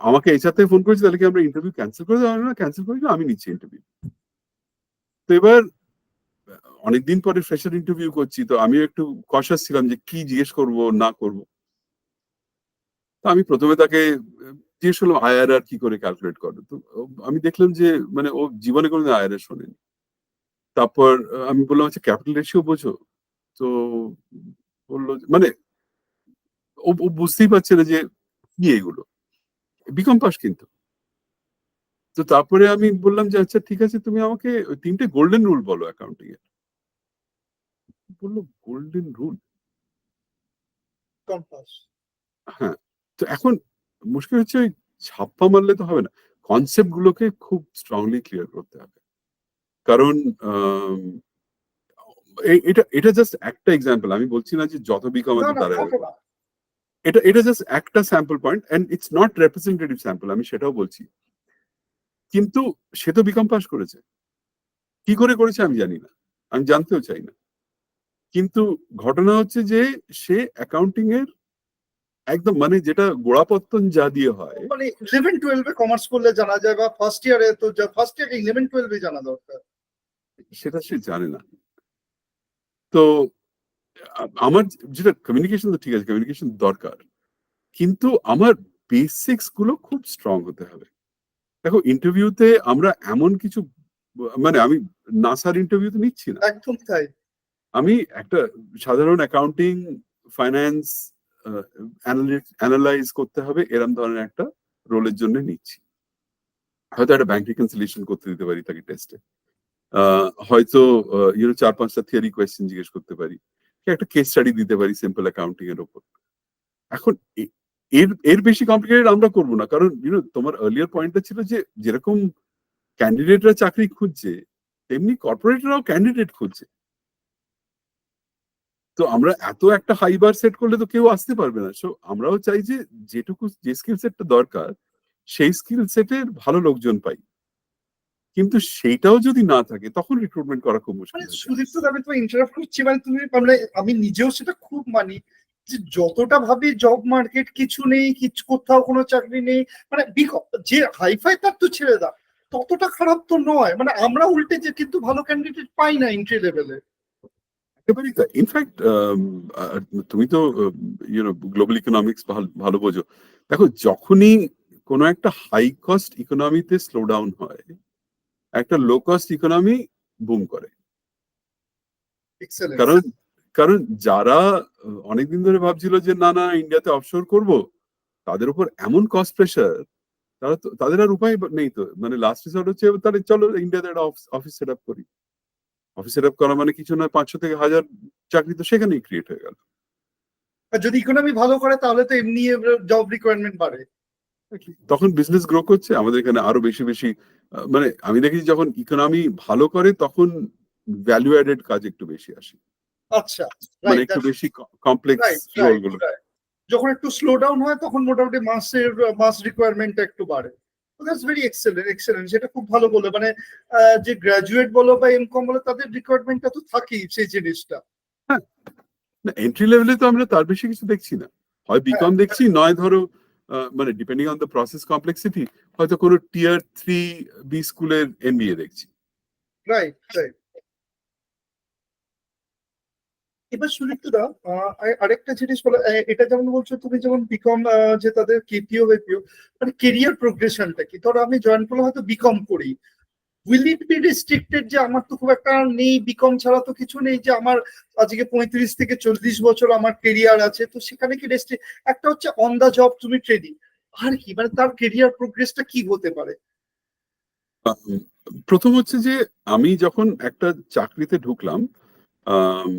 আমাকে এইচআর থেকে ফোন করেছে, তাহলে কি আমরা ইন্টারভিউ ক্যান্সেল করে দেওয়া? না, ক্যান্সেল করি না, আমি নিচ্ছি ইন্টারভিউ। তো এবার অনেকদিন পরে ফ্রেশার ইন্টারভিউ করছি, তো আমি একটু কশাস ছিলাম যে কি জিজ্ঞেস করব না করব। তো আমি প্রথমে তাকে জিজ্ঞেস করলাম আইআরআর কি করে ক্যালকুলেট করে। তো আমি দেখলাম যে মানে ও জীবনে কোনোদিন আইআরআর শোনেনি। তারপর আমি বললাম আচ্ছা ক্যাপিটাল রেশিও বোঝো? তো বললো মানে ও বুঝতেই পারছে না যে কি এগুলো, বিকম পাস কিন্তু। তো তারপরে আমি বললাম যে আচ্ছা ঠিক আছে, তুমি আমাকে ওই 3টে গোল্ডেন রুল বলো অ্যাকাউন্টিং এর। বললো গোল্ডেন রুল? কম্পাস। হ্যাঁ। তো এখন মুশকিল হচ্ছে ওই ছাপ্পা মারলে তো হবে না, কনসেপ্ট গুলোকে খুব স্ট্রংলি ক্লিয়ার করতে হবে। কারণ এটা এটা জাস্ট একটা এক্সাম্পল, আমি বলছি না যে যত বিকম না আছে না, তারা থাকে না। এটা এটা জাস্ট একটা sample point, and it's not representative sample, আমি সেটাও বলছি। কিন্তু সে তো বিকম পাস করেছে, কি করে করেছে আমি জানি না, আমি জানতেও চাই না। কিন্তু ঘটনা হচ্ছে যে সে অ্যাকাউন্টিং এর একদম মানে যেটা গোড়াপত্তন যা দিয়ে হয় মানে 11-12 কমার্স করলে জানা যায়, বা ফার্স্ট ইয়ারে তো, ফার্স্ট ইয়ারে 11-12 জানা দরকার। সেটা সে জানে না। তো আমার যেটা কমিউনিকেশন, তো ঠিক আছে কমিউনিকেশন দরকার, কিন্তু আমার বেসিক্স গুলো খুব স্ট্রং হতে হবে। দেখো ইন্টারভিউতে আমরা এমন কিছু মানে আমি নাসার ইন্টারভিউতে নিচ্ছি না, একদম তাই। আমি একটা সাধারণ অ্যাকাউন্টিং ফাইন্যান্স অ্যানালাইজ করতে হবে এরকম ধরনের একটা রোলের জন্য নিচ্ছি। হয়তো একটা ব্যাংক রিকনসিলিয়েশন করতে দিতে পারি তাকে টেস্টে, হয়তো 4-5টা থিওরি কোয়েশ্চেন জিজ্ঞেস করতে পারি, একটা কেস স্টাডি দিতে পারি সিম্পল অ্যাকাউন্টিং এর উপর। এখন এর এর বেশি কমপ্লিকেটেড আমরা করবো না, কারণ তোমার আর্লিয়ার পয়েন্টটা ছিল যে যেরকম ক্যান্ডিডেটরা চাকরি খুঁজছে তেমনি কর্পোরেটরাও ক্যান্ডিডেট খুঁজছে। তো আমরা এত একটা হাই বার সেট করলে তো কেউ আসতে পারবে না। সো আমরাও চাই যে যেটুকু যে স্কিল সেটটা দরকার সেই স্কিল সেটের ভালো লোকজন পাই, কিন্তু সেইটাও যদি না থাকে তখন রিক্রুটমেন্ট করা খুব মানে মুশকিল হয়ে যায়। সুদীপ্ত, আমি তোমায় ইন্টারাপ্ট করছি, মানে তুমি মানে আমি নিজেও সেটা খুব মানি, যে যতটা ভাবি জব মার্কেট কিছু নেই, কিছু কোথাও কোনো চাকরি নেই, মানে যে হাইফাই তার তো ছেড়ে দাও, ততটা খারাপ তো নয়। মানে আমরা উল্টে যে কিন্তু ভালো ক্যান্ডিডেট পাই না এন্ট্রি লেভেলে। একেবারেই তাই। ইনফ্যাক্ট তুমি তো গ্লোবাল ইকোনমিক্স ভালো বোঝো। দেখো যখনই কোনো একটা হাই কস্ট ইকোনমিতে স্লো ডাউন হয়, একটা লো কস্ট ইকোনমি বুম করে। এক্সেলেন্স। কারণ কারণ যারা অনেকদিন ধরে ভাবছিল যে না না ইন্ডিয়াতে অফশোর করব, তাদের উপর এমন কস্ট প্রেশার, তারা তো তাদের আর উপায় নেই। তো মানে লাস্ট রিসর্ট হচ্ছে তাহলে চলো ইন্ডিয়াতে একটা অফিস সেট আপ করি। অফিস সেট আপ করা মানে কিছু নয়, 500 থেকে 1000 চাকরি তো সেখানেই ক্রিয়েট হয়ে গেল। আর যদি ইকোনমি ভালো করে তাহলে তো এমনি জব রিকোয়ারমেন্ট বাড়ে। তখন বিজনেস গ্রো করছে, আমাদের এখানে আরো বেশি বেশি মানে আমি দেখেছি যখন ইকোনমি ভালো করে তখন ভ্যালু অ্যাডেড কাজ একটু বেশি আসে। আচ্ছা, মানে রাইট, একটু বেশি কমপ্লেক্স রাইট, রোল রাইট, গুলো। রাইট। যখন একটু স্লো ডাউন হয় তখন মোটামুটি মাস রিকোয়ারমেন্টটা একটু বাড়ে। That's very excellent, excellent. সেটা খুব ভালো বলে, মানে যে গ্রাজুয়েট বলো বা এমকম বলো, তাদের রিকোয়ারমেন্টটা তো থাকেই সেই জিনিসটা। হ্যাঁ, না এন্ট্রি লেভেলে তো আমরা তার বেশি কিছু দেখছি না। হয় হ্যাঁ, বিকম দেখছি, নয় ধরো মানে depending on the process complexity হয়তো কোনো টিয়ার 3 বি স্কুলের এমবিএ দেখছি। Right, right. এবার সুদীপ্তদা, আরেকটা জিনিস বলো, এটা যেমন বলছো তুমি, যেমন বিকম যে তাদের কেপিও বেপিও, মানে কেরিয়ার প্রোগ্রেশনটা কি? ধরো আমি জয়েন করলে হয়তো বিকম করি, উইল ইট বি রেস্ট্রিক্টেড যে আমার তো খুব একটা নেই, বিকম ছাড়া তো কিছু নেই, যে আমার আজকে 35 থেকে 40 বছর আমার কেরিয়ার আছে, তো সেখানে কি রেস্ট্রিক্ট? একটা হচ্ছে অন দা জব তুমি ট্রেনিং, আর কি মানে তার কেরিয়ার প্রোগ্রেসটা কি হতে পারে? উম, প্রথম হচ্ছে যে আমি যখন একটা চাকরিতে ঢুকলাম, আম,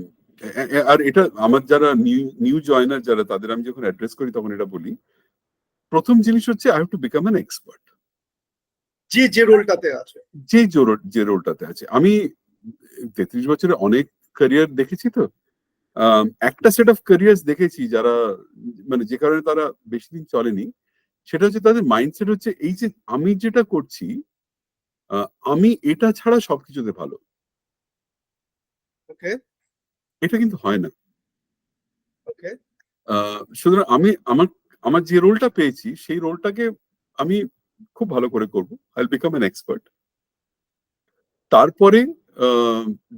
আর এটা আমার যারা নিউ নিউ জয়নার যারা, তাদের আমি যখন অ্যাড্রেস করি তখন এটা বলি, প্রথম জিনিস হচ্ছে I have to become an expert. যে যে রোলটাতে আছে। যে রোলটাতে আছে আমি 33 বছরে অনেক ক্যারিয়ার দেখেছি তো। একটা সেট অফ ক্যারিয়ার্স দেখেছি যারা, মানে যে কারণে তারা বেশি দিন চলেনি, সেটা হচ্ছে তাদের মাইন্ডসেট হচ্ছে এই যে আমি যেটা করছি, আমি এটা ছাড়া সবকিছুতে ভালো। ওকে, এটা কিন্তু হয় না। ওকে। সুতরাং আমি আমার আমার যে রোলটা পেয়েছি সেই রোলটাকে আমি খুব ভালো করে করব, আই বিকাম অ্যান এক্সপার্ট। তারপরে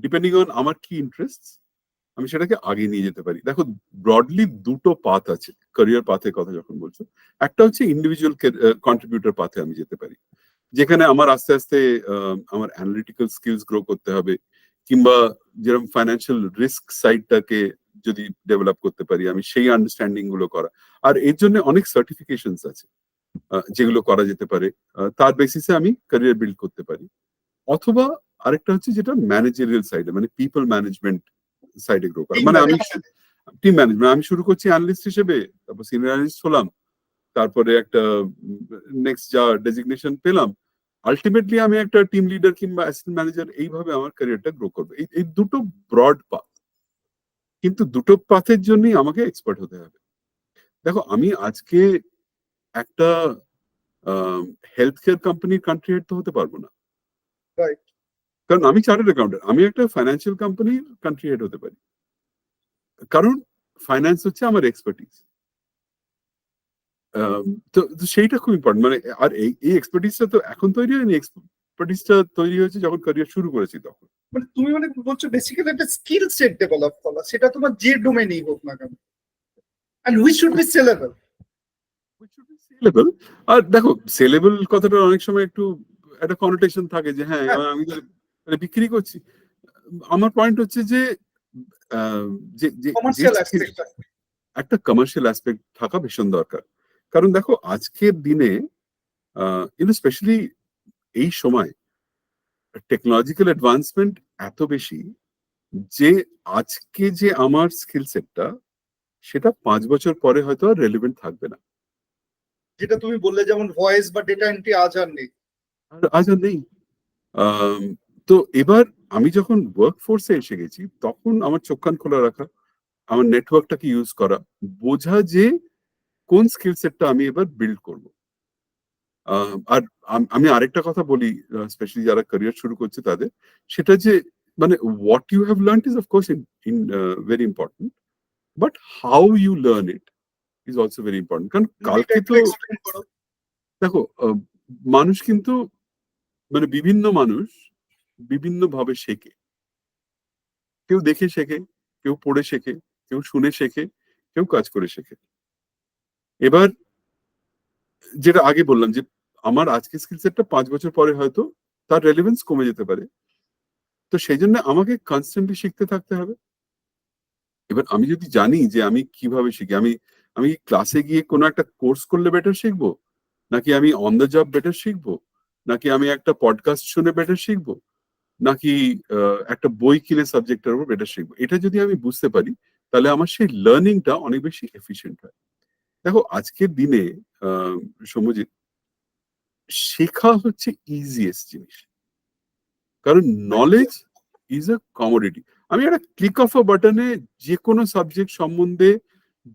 ডিপেন্ডিং অন আমার কি ইন্টারেস্ট, আমি সেটাকে আগে নিয়ে যেতে পারি। দেখো, ব্রডলি দুটো পাথ আছে ক্যারিয়ার পাথের কথা যখন বলছো। একটা হচ্ছে ইন্ডিভিজুয়াল কন্ট্রিবিউটর পাথে আমি যেতে পারি, যেখানে আমার আস্তে আস্তে আমার অ্যানালিটিক্যাল স্কিলস গ্রো করতে হবে, কিংবা যেরকম ফাইন্যান্সিয়াল রিস্ক সাইডটাকে যদি ডেভেলপ করতে পারি, আমি সেই আন্ডারস্ট্যান্ডিং গুলো করা। আর এর জন্য অনেক সার্টিফিকেশনস আছে যেগুলো করা যেতে পারে, তার বেসিসে আমি ক্যারিয়ার বিল্ড করতে পারি। অথবা আরেকটা হচ্ছে যেটা ম্যানেজারিয়াল সাইডে, মানে পিপল ম্যানেজমেন্ট সাইডে গ্রো করা। টিম মানে আমি ম্যানেজমেন্ট। টিম ম্যানেজমেন্ট, আমি শুরু করছি অ্যানালিস্ট হিসেবে, তারপর সিনিয়র অ্যানালিস্ট হলাম, তারপরে একটা নেক্সট যা ডেজিগনেশন পেলাম, আলটিমেটলি আমি একটা টিম লিডার কিংবা অ্যাসিস্ট্যান্ট ম্যানেজার, এইভাবে আমার ক্যারিয়ারটা গ্রো করবে। এই দুটো ব্রড পাথ, কিন্তু দুটো পাথের জন্যই আমাকে এক্সপার্ট হতে হবে। দেখো, আমি আজকে একটা হেলথ কেয়ার কোম্পানির কান্ট্রি হেড তো হতে পারবো না, রাইট। কারণ আমি চার্টার্ড অ্যাকাউন্টেন্ট। আমি একটা ফাইন্যান্সিয়াল কোম্পানির কান্ট্রি হেড হতে পারি, কারণ ফাইন্যান্স হচ্ছে আমার এক্সপার্টিজ। তো তো সেইটা খুব ইম্পর্টেন্ট। মানে আর এই এক্সপার্টিসটা তো এখন তৈরি হয়নি, এক্সপার্টিসটা তৈরি হয়েছে যখন ক্যারিয়ার শুরু করেছি তখন। মানে তুমি মানে বলছো বেসিক্যালি একটা স্কিল সেট ডেভেলপ করা, সেটা তোমার যে ডোমেইনই হোক না কেন, and we should be sellable. Sellable. আর দেখো, সেলেবল কথাটা অনেক সময় একটু একটা কনোটেশন থাকে যে হ্যাঁ হ্যাঁ, আমি তাহলে বিক্রি করছি। আমার পয়েন্ট হচ্ছে যে আহ, যে যে যে কমার্শিয়াল skill, অ্যাসপেক্ট। একটা কমার্শিয়াল অ্যাসপেক্ট থাকা ভীষণ দরকার। কারণ দেখো, আজকের দিনে স্পেশালি এই সময় টেকনোলজিক্যাল অ্যাডভান্সমেন্ট এত বেশি যে আজকে যে আমার স্কিল সেটটা, সেটা 5 বছর পরে হয়তো আর রেলিভেন্ট থাকবে না। যেটা তুমি বললে, যেমন ভয়েস বা ডেটা এন্ট্রি আজ আর নেই। আর আজ আর নেই। আম, তো এবার আমি যখন ওয়ার্ক ফোর্সে এসে গেছি, তখন আমার চোখ কান খোলা রাখা, আমার নেটওয়ার্কটাকে ইউজ করা, বোঝা যে কোন স্কিল সেটটা আমি এবার বিল্ড করব। আর আমি আরেকটা কথা বলি, স্পেশালি যারা ক্যারিয়ার শুরু করছে তাদের, সেটা যে মানে what you have learn is of course in very important, but how you learn it is also very important. কারণ যদি এটা কালকে একটু তো এক্সপ্লেন করো। দেখো, মানুষ কিন্তু, মানে বিভিন্ন মানুষ বিভিন্ন ভাবে শেখে। কেউ দেখে শেখে, কেউ পড়ে শেখে, কেউ শুনে শেখে, কেউ কাজ করে শেখে। এবার যেটা আগে বললাম যে আমার আজকের স্কিল সেটটা 5 বছর পরে হয়তো তার রেলিভেন্স কমে যেতে পারে। তো সেই জন্য আমাকে কনস্ট্যান্টলি শিখতে থাকতে হবে। এবার আমি যদি জানি যে আমি কিভাবে শিখি, আমি আমি ক্লাসে গিয়ে কোনো একটা কোর্স করলে বেটার শিখবো, নাকি আমি অন দ্য জব বেটার শিখবো, নাকি আমি একটা পডকাস্ট শুনে বেটার শিখবো, নাকি একটা বই কিনে সাবজেক্টের উপর বেটার শিখবো, এটা যদি আমি বুঝতে পারি, তাহলে আমার সেই লার্নিংটা অনেক বেশি এফিশিয়েন্ট হয়। দেখো, আজকের দিনে আহ সৌম্যজিৎ, শেখা হচ্ছে ইজিয়েস্ট জিনিস, কারণ নলেজ ইজ আ কমোডিটি। আমি একটা ক্লিক অফ আ বাটনে যে কোনো সাবজেক্ট সম্বন্ধে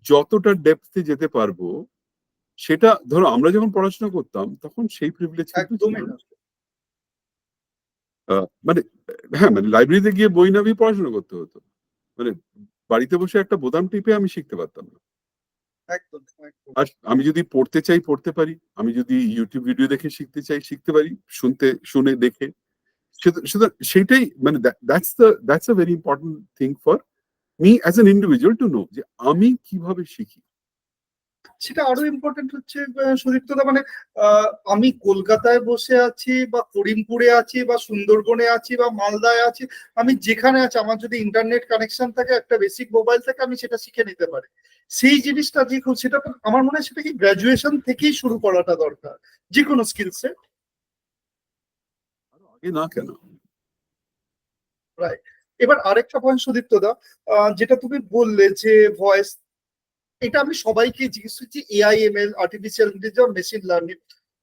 যতটা ডেপথে যেতে পারবো, সেটা ধরো আমরা যখন পড়াশোনা করতাম তখন সেই প্রিভিলেজ কিন্তু ছিল একদমই না। না। মানে হ্যাঁ, মানে লাইব্রেরিতে গিয়ে বই না নিয়ে পড়াশোনা করতে হতো। মানে বাড়িতে বসে একটা বোতাম টিপে আমি শিখতে পারতাম না। একদম একদম। আর আমি যদি পড়তে চাই পড়তে পারি, আমি যদি ইউটিউব ভিডিও দেখে শিখতে চাই শিখতে পারি, শুনে দেখে। সুতরাং সেইটাই মানে that's a very important thing for me as an individual to know যে আমি কিভাবে শিখি। সেটা আরো ইম্পর্টেন্ট হচ্ছে সুদীপ্তদা, মানে আমি কলকাতায় বসে আছি বা করিমপুরে আছি বা সুন্দরবনে আছি বা মালদায় আছি, আমি যেখানে আছি আমার যদি ইন্টারনেট কানেকশন থাকে, একটা বেসিক মোবাইল থাকে, আমি সেটা শিখে নিতে পারি। সেই জিনিসটা যে সেটা আমার মনে হয় সেটা কি গ্রাজুয়েশন থেকেই শুরু করাটা দরকার, যে কোনো স্কিলসে। আরো আগে না কেন? রাইট। এবার আরেকটা পয়েন্ট সুদীপ্তদা, যেটা তুমি বললে যে ভয়েস, এটা আমি সবাইকে জিজ্ঞেস করছি, AIML, artificial intelligence, machine learning,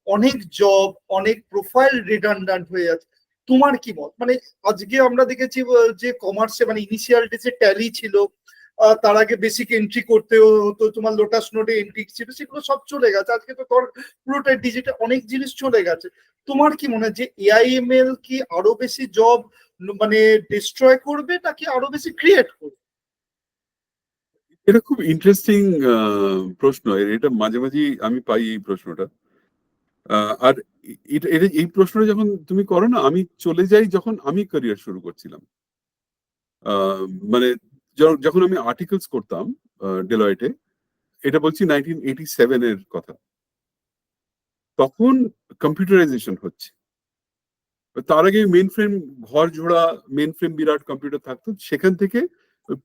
অনেক জব, অনেক প্রোফাইল রিডান্ডান্ট হয়ে যাচ্ছে। তোমার কি মত? মানে আজকে আমরা দেখেছি যে কমার্সে মানে ইনিশিয়াল ডেজে ট্যালি ছিল, তার আগে বেসিক এন্ট্রি করতে হতো, তোমার লোটাস নোডে এন্ট্রি ছিল, সেগুলো সব চলে গেছে। আজকে তো তোর পুরোটাই ডিজিটাল, অনেক জিনিস চলে গেছে। তোমার কি মনে হয় যে এআইএমএল কি আরো বেশি জব মানে ডিস্ট্রয় করবে নাকি আরো বেশি ক্রিয়েট করবে? এটা খুব ইন্টারেস্টিং প্রশ্ন। এটা মাঝে মাঝেই আমি পাই এই প্রশ্নটা। আর এই প্রশ্নটা যখন তুমি করো না, আমি চলে যাই যখন আমি ক্যারিয়ার শুরু করছিলাম। আহ, মানে যখন আমি আর্টিকেলস করতাম ডেলয়েটে, এটা বলছি 1987 এর কথা, তখন কম্পিউটারাইজেশন হচ্ছে। তার আগে মেন ফ্রেম, ঘর ঝোড়া মেন ফ্রেম বিরাট কম্পিউটার থাকতো, সেখান থেকে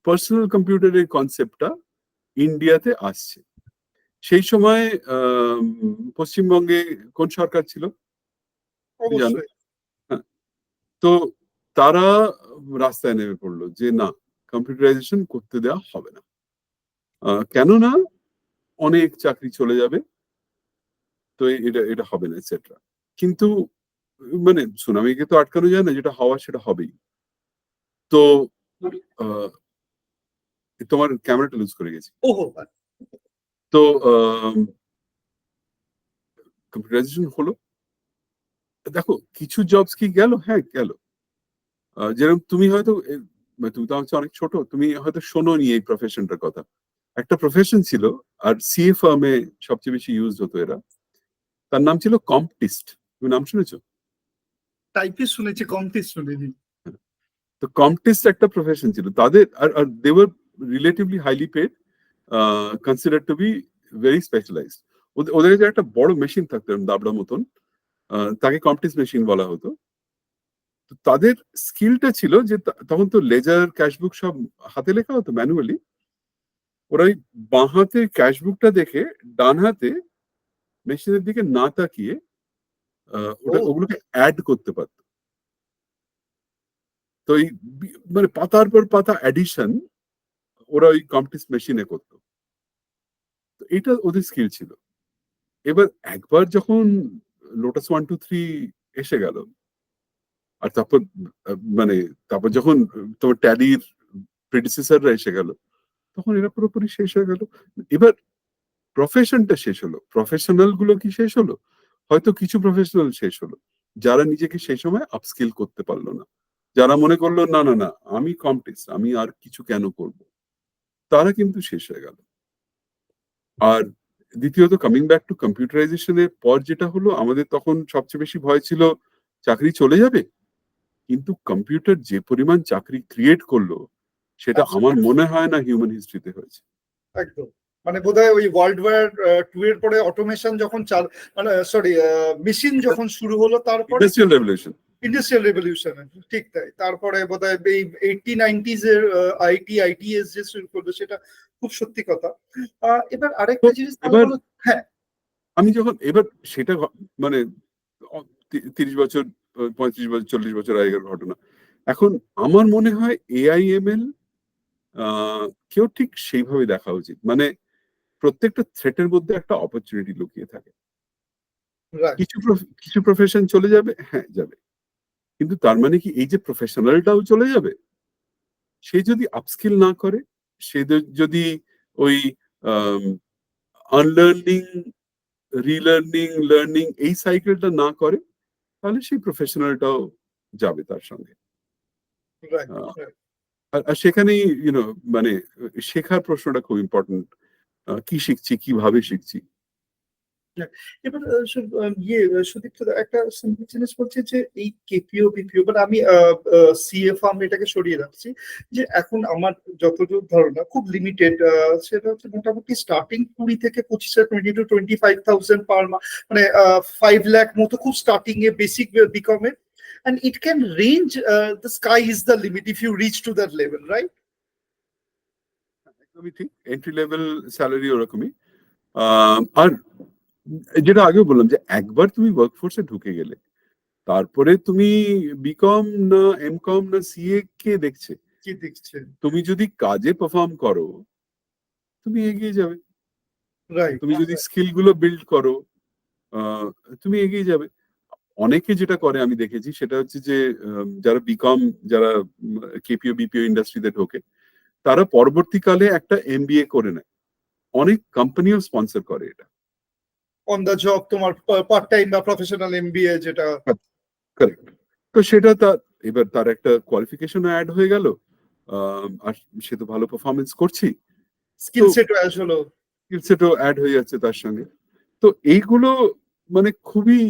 পার্সোনাল কম্পিউটারের কনসেপ্টটা ইন্ডিয়াতে আসছে। সেই সময় পশ্চিমবঙ্গে কোন সরকার ছিল তুমি জানো? অবশ্যই। হ্যাঁ, তো তারা রাস্তায় নেমে পড়লো যে না, কম্পিউটারাইজেশন করতে দেওয়া হবে না। কেননা অনেক চাকরি চলে যাবে, তো এটা এটা হবে না এটসেট্রা। কিন্তু মানে সুনামিকে তো আটকানো যায় না, যেটা হওয়া সেটা হবেই। তো আহ, তোমার ক্যামেরাটা লুজ করে গেছে। ওহো। তো কম্পিউটারাইজেশন হলো, দেখো কিছু জবস কি গেল, হ্যাঁ গেল। যেরকম তুমি হয়তো মানে তুমি তো আমার চেয়ে অনেক ছোট, তুমি হয়তো শোনোনি এই প্রফেশনটার কথা। একটা প্রফেশন ছিল, আর সিএ ফার্মে সবচেয়ে বেশি ইউজ হতো এরা। তার নাম ছিল কম্পটিস্ট। তুমি নাম শুনেছো? টাইপিস শুনেছি, কমপ্লিট শুনিনি। তো কম্পটিস্ট একটা প্রফেশন ছিল তাদের, আর they were relatively highly paid, consider to be very specialised. ওদের কাছে একটা বড় মেশিন থাকতো এরকম দাবড়া মতন, তাকে কম্পটিস্ট মেশিন বলা হতো। তো তাদের স্কিলটা ছিল যে তখন তো লেজার ক্যাশবুক সব হাতে লেখা হতো ম্যানুয়ালি। ওরা ওই বাঁ হাতে ক্যাশবুকটা দেখে ডান হাতে মেশিনের দিকে না তাকিয়ে ও ওগুলোকে অ্যাড করতে পারতো। তো এই মানে পাতার পর পাতা অ্যাডিশন ওরা ওই কম্পটিস্ট মেশিনে করতো। তো এটা ওদের স্কিল ছিল। এবার একবার যখন লোটাস 1 2 3 এসে গেল, আর তারপর মানে তারপর যখন তোমার ট্যালির প্রেডিসেসররা এসে গেল, তখন এরা পুরোপুরি শেষ হয়ে গেল। এবার প্রফেশনটা শেষ হলো, প্রফেশনাল গুলো কি শেষ হলো? হয়তো কিছু প্রফেশনাল শেষ হলো, যারা নিজেকে সেই সময় আপস্কিল করতে পারলো না, যারা মনে করলো না না না আমি কম্পিটিস্ট, আমি আর কিছু কেন করব, তারা কিন্তু শেষ হয়ে গেল। আর দ্বিতীয়ত কামিং ব্যাক টু কম্পিউটারাইজেশনের পর যেটা হলো, আমাদের তখন সবচেয়ে বেশি ভয় ছিল চাকরি চলে যাবে। কিন্তু কম্পিউটার যে পরিমাণ চাকরি ক্রিয়েট করলো, সেটা আমার মনে হয় না হিউম্যান হিস্ট্রিতে হয়েছে। একদম। মানে বোধহয় ওই ওয়ার্ল্ড ওয়ার টু এর পরে অটোমেশন যখন মানে সরি মেশিন যখন শুরু হলো, তারপরে ইন্ডাস্ট্রিয়াল রেভলিউশন। ইন্ডাস্ট্রিয়াল রেভলিউশন, ঠিক তাই। তারপরে বোধহয় এই 80 90s এর আইটিএস যে শুরু করলো, সেটা খুব সত্যি কথা। এবার তো আরেকটা জিনিস তাহলে এবার বলো। হ্যাঁ। আমি যখন এবার সেটা মানে 30 বছর, 35 বছর, 40 বছর আগের ঘটনা। এখন আমার মনে হয় এআইএমএল কেউ ঠিক সেইভাবে দেখা উচিত। মানে প্রত্যেকটা থ্রেটের মধ্যে একটা অপরচুনিটি লুকিয়ে থাকে। রাইট। কিছু প্রফেশন চলে যাবে, হ্যাঁ যাবে, কিন্তু তার মানে কি এই যে প্রফেশনালটাও চলে যাবে? সে যদি আপস্কিল না করে, সে যদি ওই আনলার্নিং, রিলার্নিং, লার্নিং এই সাইকেলটা না করে, তাহলে সেই প্রফেশনালটাও যাবে তার সঙ্গে। রাইট, আহ, রাইট। আর সেখানেই মানে শেখার প্রশ্নটা খুব ইম্পর্টেন্ট। কি শিখছি, কিভাবে শিখছি। এবার সুদীপ্ত দা, একটা সিম্পল জিনিস বলছে যে এই কেপিও বিপিও, মানে আমি সিএ ফার্ম এটাকে সরিয়ে রাখছি, যে এখন আমার যতদূর ধারণা খুব লিমিটেড, সেটা হচ্ছে মোটামুটি স্টার্টিং 20 থেকে 25, 20 to 25,000 পার, মানে 5 লাখ মতো খুব স্টার্টিং এ বেসিক বিকমে, and it can range, the sky is the limit if you reach to that level, right? একদমই ঠিক, এন্ট্রি লেভেল স্যালারি ওরকমই। আর যেটা আগেও বললাম, যে একবার তুমি ওয়ার্কফোর্সে ঢুকে গেলে, তারপরে তুমি বিকম না এমকম না সিএ কে দেখছে, কি দেখছেন? তুমি যদি কাজে পারফর্ম করো তুমি এগিয়ে যাবে। রাইট, তুমি যদি স্কিল গুলো বিল্ড করো, তুমি এগিয়ে যাবে। অনেকে যেটা করে আমি দেখেছি, সেটা হচ্ছে যে যারা বিকম, যারা কেপিও বিপিও ইন্ডাস্ট্রিতে ঢোকে, তারা পরবর্তীকালে একটা এমবিএ করে নেয়। অনেক কোম্পানিও স্পন্সর করে এটা। অন দ্য জব তোমার পার্ট টাইম বা প্রফেশনাল এমবিএ যেটা। কারেক্ট। তো সেটা তার, এবার তার একটা কোয়ালিফিকেশনও অ্যাড হয়ে গেল, আর সে তো ভালো পারফরমেন্স করছি, স্কিল সেট হলো। স্কিল সেটও অ্যাড হয়ে যাচ্ছে তার সঙ্গে। তো এইগুলো মানে খুবই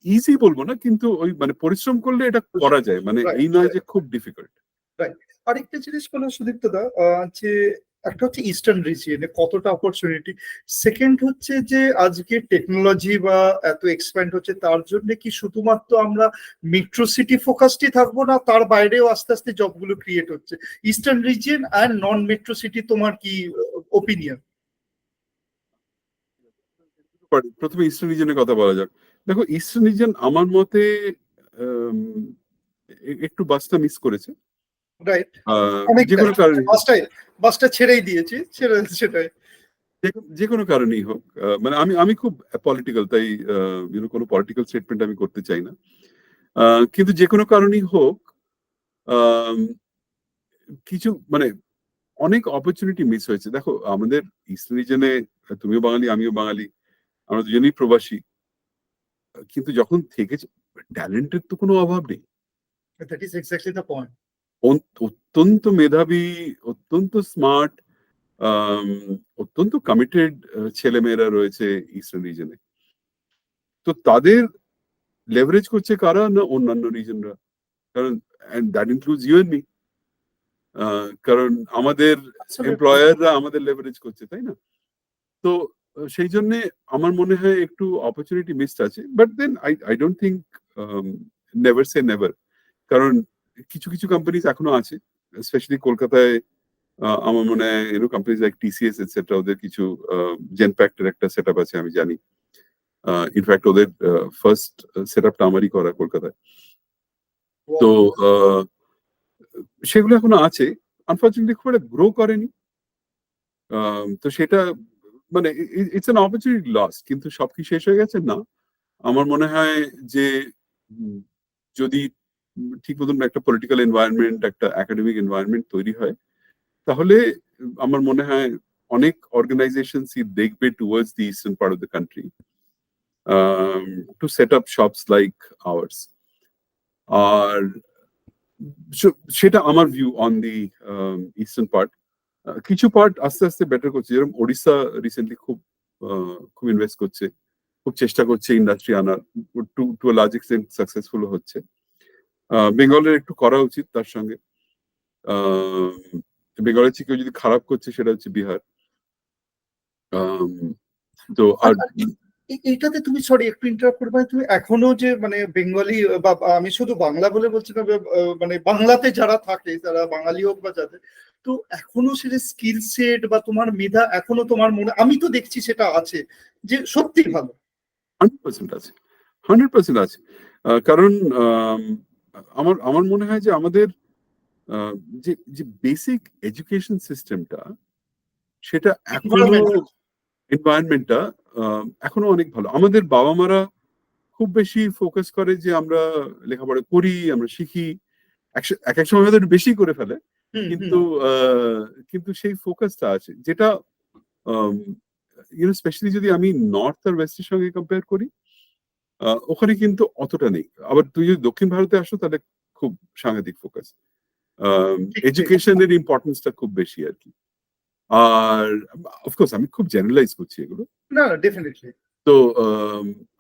ইজি বলবো না, কিন্তু ওই মানে পরিশ্রম করলে এটা করা যায়, মানে এই নয় যে খুব ডিফিকাল্ট। রাইট। আরেকটা জিনিস বলো সুদীপ্ত দা, যে একটা হচ্ছে ইস্টার্ন রিজিয়নে কতটা অপরচুনিটি, সেকেন্ড হচ্ছে যে আজকে টেকনোলজি বা এত এক্সপ্যান্ড হচ্ছে, তার জন্য কি শুধুমাত্র আমরা মেট্রো সিটি ফোকাসডই থাকবো, না তার বাইরেও আস্তে আস্তে জবগুলো ক্রিয়েট হচ্ছে? ইস্টার্ন রিজিয়ন আর নন মেট্রো সিটি তোমার কি ওপিনিয়ন? প্রথমে ইস্টার্ন রিজনের কথা বলা যাক। দেখো, ইস্টার্ন রিজন আমার মতে আম, একটু বাসটা মিস করেছে। রাইট। যে কোনো কারণে, বাসটা ছেড়েই দিয়েছি, সেটাই। যে কোনো কারণেই হোক, মানে আমি আমি খুব পলিটিক্যাল, তাই কোনো পলিটিক্যাল স্টেটমেন্ট আমি করতে চাই না। কিন্তু যে কোনো কারণেই হোক, আম, কিছু মানে অনেক অপরচুনিটি মিস হয়েছে। দেখো, আমাদের ইস্ট রিজনে, তুমিও বাঙালি আমিও বাঙালি, আমরা দুজনেই প্রবাসী, কিন্তু যখন থেকেছি ট্যালেন্টের তো কোনো অভাব নেই। That is exactly the point. অত্যন্ত মেধাবী, অত্যন্ত স্মার্ট, অত্যন্ত কমিটেড ছেলেমেয়েরা রয়েছে ইস্টার্ন রিজনে। তো তাদের লেভারেজ করছে কারা? না অন্যান্য রিজনরা। কারণ that includes you and me. কারণ আমাদের এমপ্লয়াররা আমাদের লেভারেজ করছে, তাই না? তো সেই জন্য আমার মনে হয় একটু অপরচুনিটি মিসড আছে, but then I don't think, never say never. কারণ কিছু কিছু কোম্পানিজ এখনো আছে, স্পেশালি কলকাতায়। আমার মনে হয় কোম্পানিজ লাইক টিসিএস এটসেট্রা, ওদের কিছু জেনপ্যাক্টের একটা সেট আপ আছে আমি জানি। ইনফ্যাক্ট ওদের ফার্স্ট সেট আপটা আমারই করা কলকাতায়। তো সেগুলো এখনো আছে, আনফর্চুনেটলি খুব একটা গ্রো করেনি। তো সেটা মানে ইটস অ্যান অপরচুনিটি লস। কিন্তু সব কি শেষ হয়ে গেছে? না, আমার মনে হয় যে উম, যদি ঠিক মতন একটা পলিটিক্যাল এনভায়রনমেন্ট, একটা একাডেমিক এনভায়রনমেন্ট তৈরি হয়, তাহলে আমার মনে হয় অনেক অর্গানাইজেশন দেখবে towards the eastern part of the country to set up shops like ours. আর সেটা আমার view on the eastern part. কিছু পার্ট আস্তে আস্তে বেটার করছে, যেরকম ওড়িশা রিসেন্টলি খুব ইনভেস্ট করছে, খুব চেষ্টা করছে ইন্ডাস্ট্রি আনার, টু লার্জ এক্সটেন্ট সাকসেসফুল হচ্ছে। বেঙ্গলের একটু করা উচিত তার সঙ্গে। বেঙ্গলের থেকে যদি খারাপ করছে সেটা হচ্ছে বিহার। তো আর এটাতে তুমি, সরি একটু ইন্টারাপ্ট করবে, মানে তুমি এখনো যে মানে বেঙ্গলি, বা আমি শুধু বাংলা বলে বলছি না, মানে বাংলাতে যারা থাকে, তারা বাঙালি হোক বা যাদের, তো এখনো সেটা স্কিল সেট বা তোমার মেধা এখনো তোমার মনে, আমি তো দেখছি সেটা আছে, যে সত্যি ভালো। 100% আছে, 100% আছে। কারণ আমার আমার মনে হয় যে আমাদের আহ, যে যে বেসিক এডুকেশন সিস্টেমটা, সেটা এখনো, এনভায়রনমেন্টটা এখনো অনেক ভালো। আমাদের বাবা মারা খুব বেশি ফোকাস করে যে আমরা লেখাপড়া করি, আমরা শিখি, এক এক সময় হয়তো একটু বেশি করে ফেলে, হুম হুম কিন্তু কিন্তু সেই ফোকাসটা আছে যেটা স্পেশালি যদি আমি নর্থ আর ওয়েস্টের সঙ্গে কম্পেয়ার করি, ওখানে কিন্তু অতটা নেই। আবার তুই যদি দক্ষিণ ভারতে আসো তাহলে খুব সাংঘাতিক ফোকাস, ঠিক ঠিক এডুকেশনের ইম্পর্টেন্সটা খুব বেশি আর কি। আর অফকোর্স আমি খুব জেনারেলাইজ করছি এগুলো। না ডেফিনেটলি তো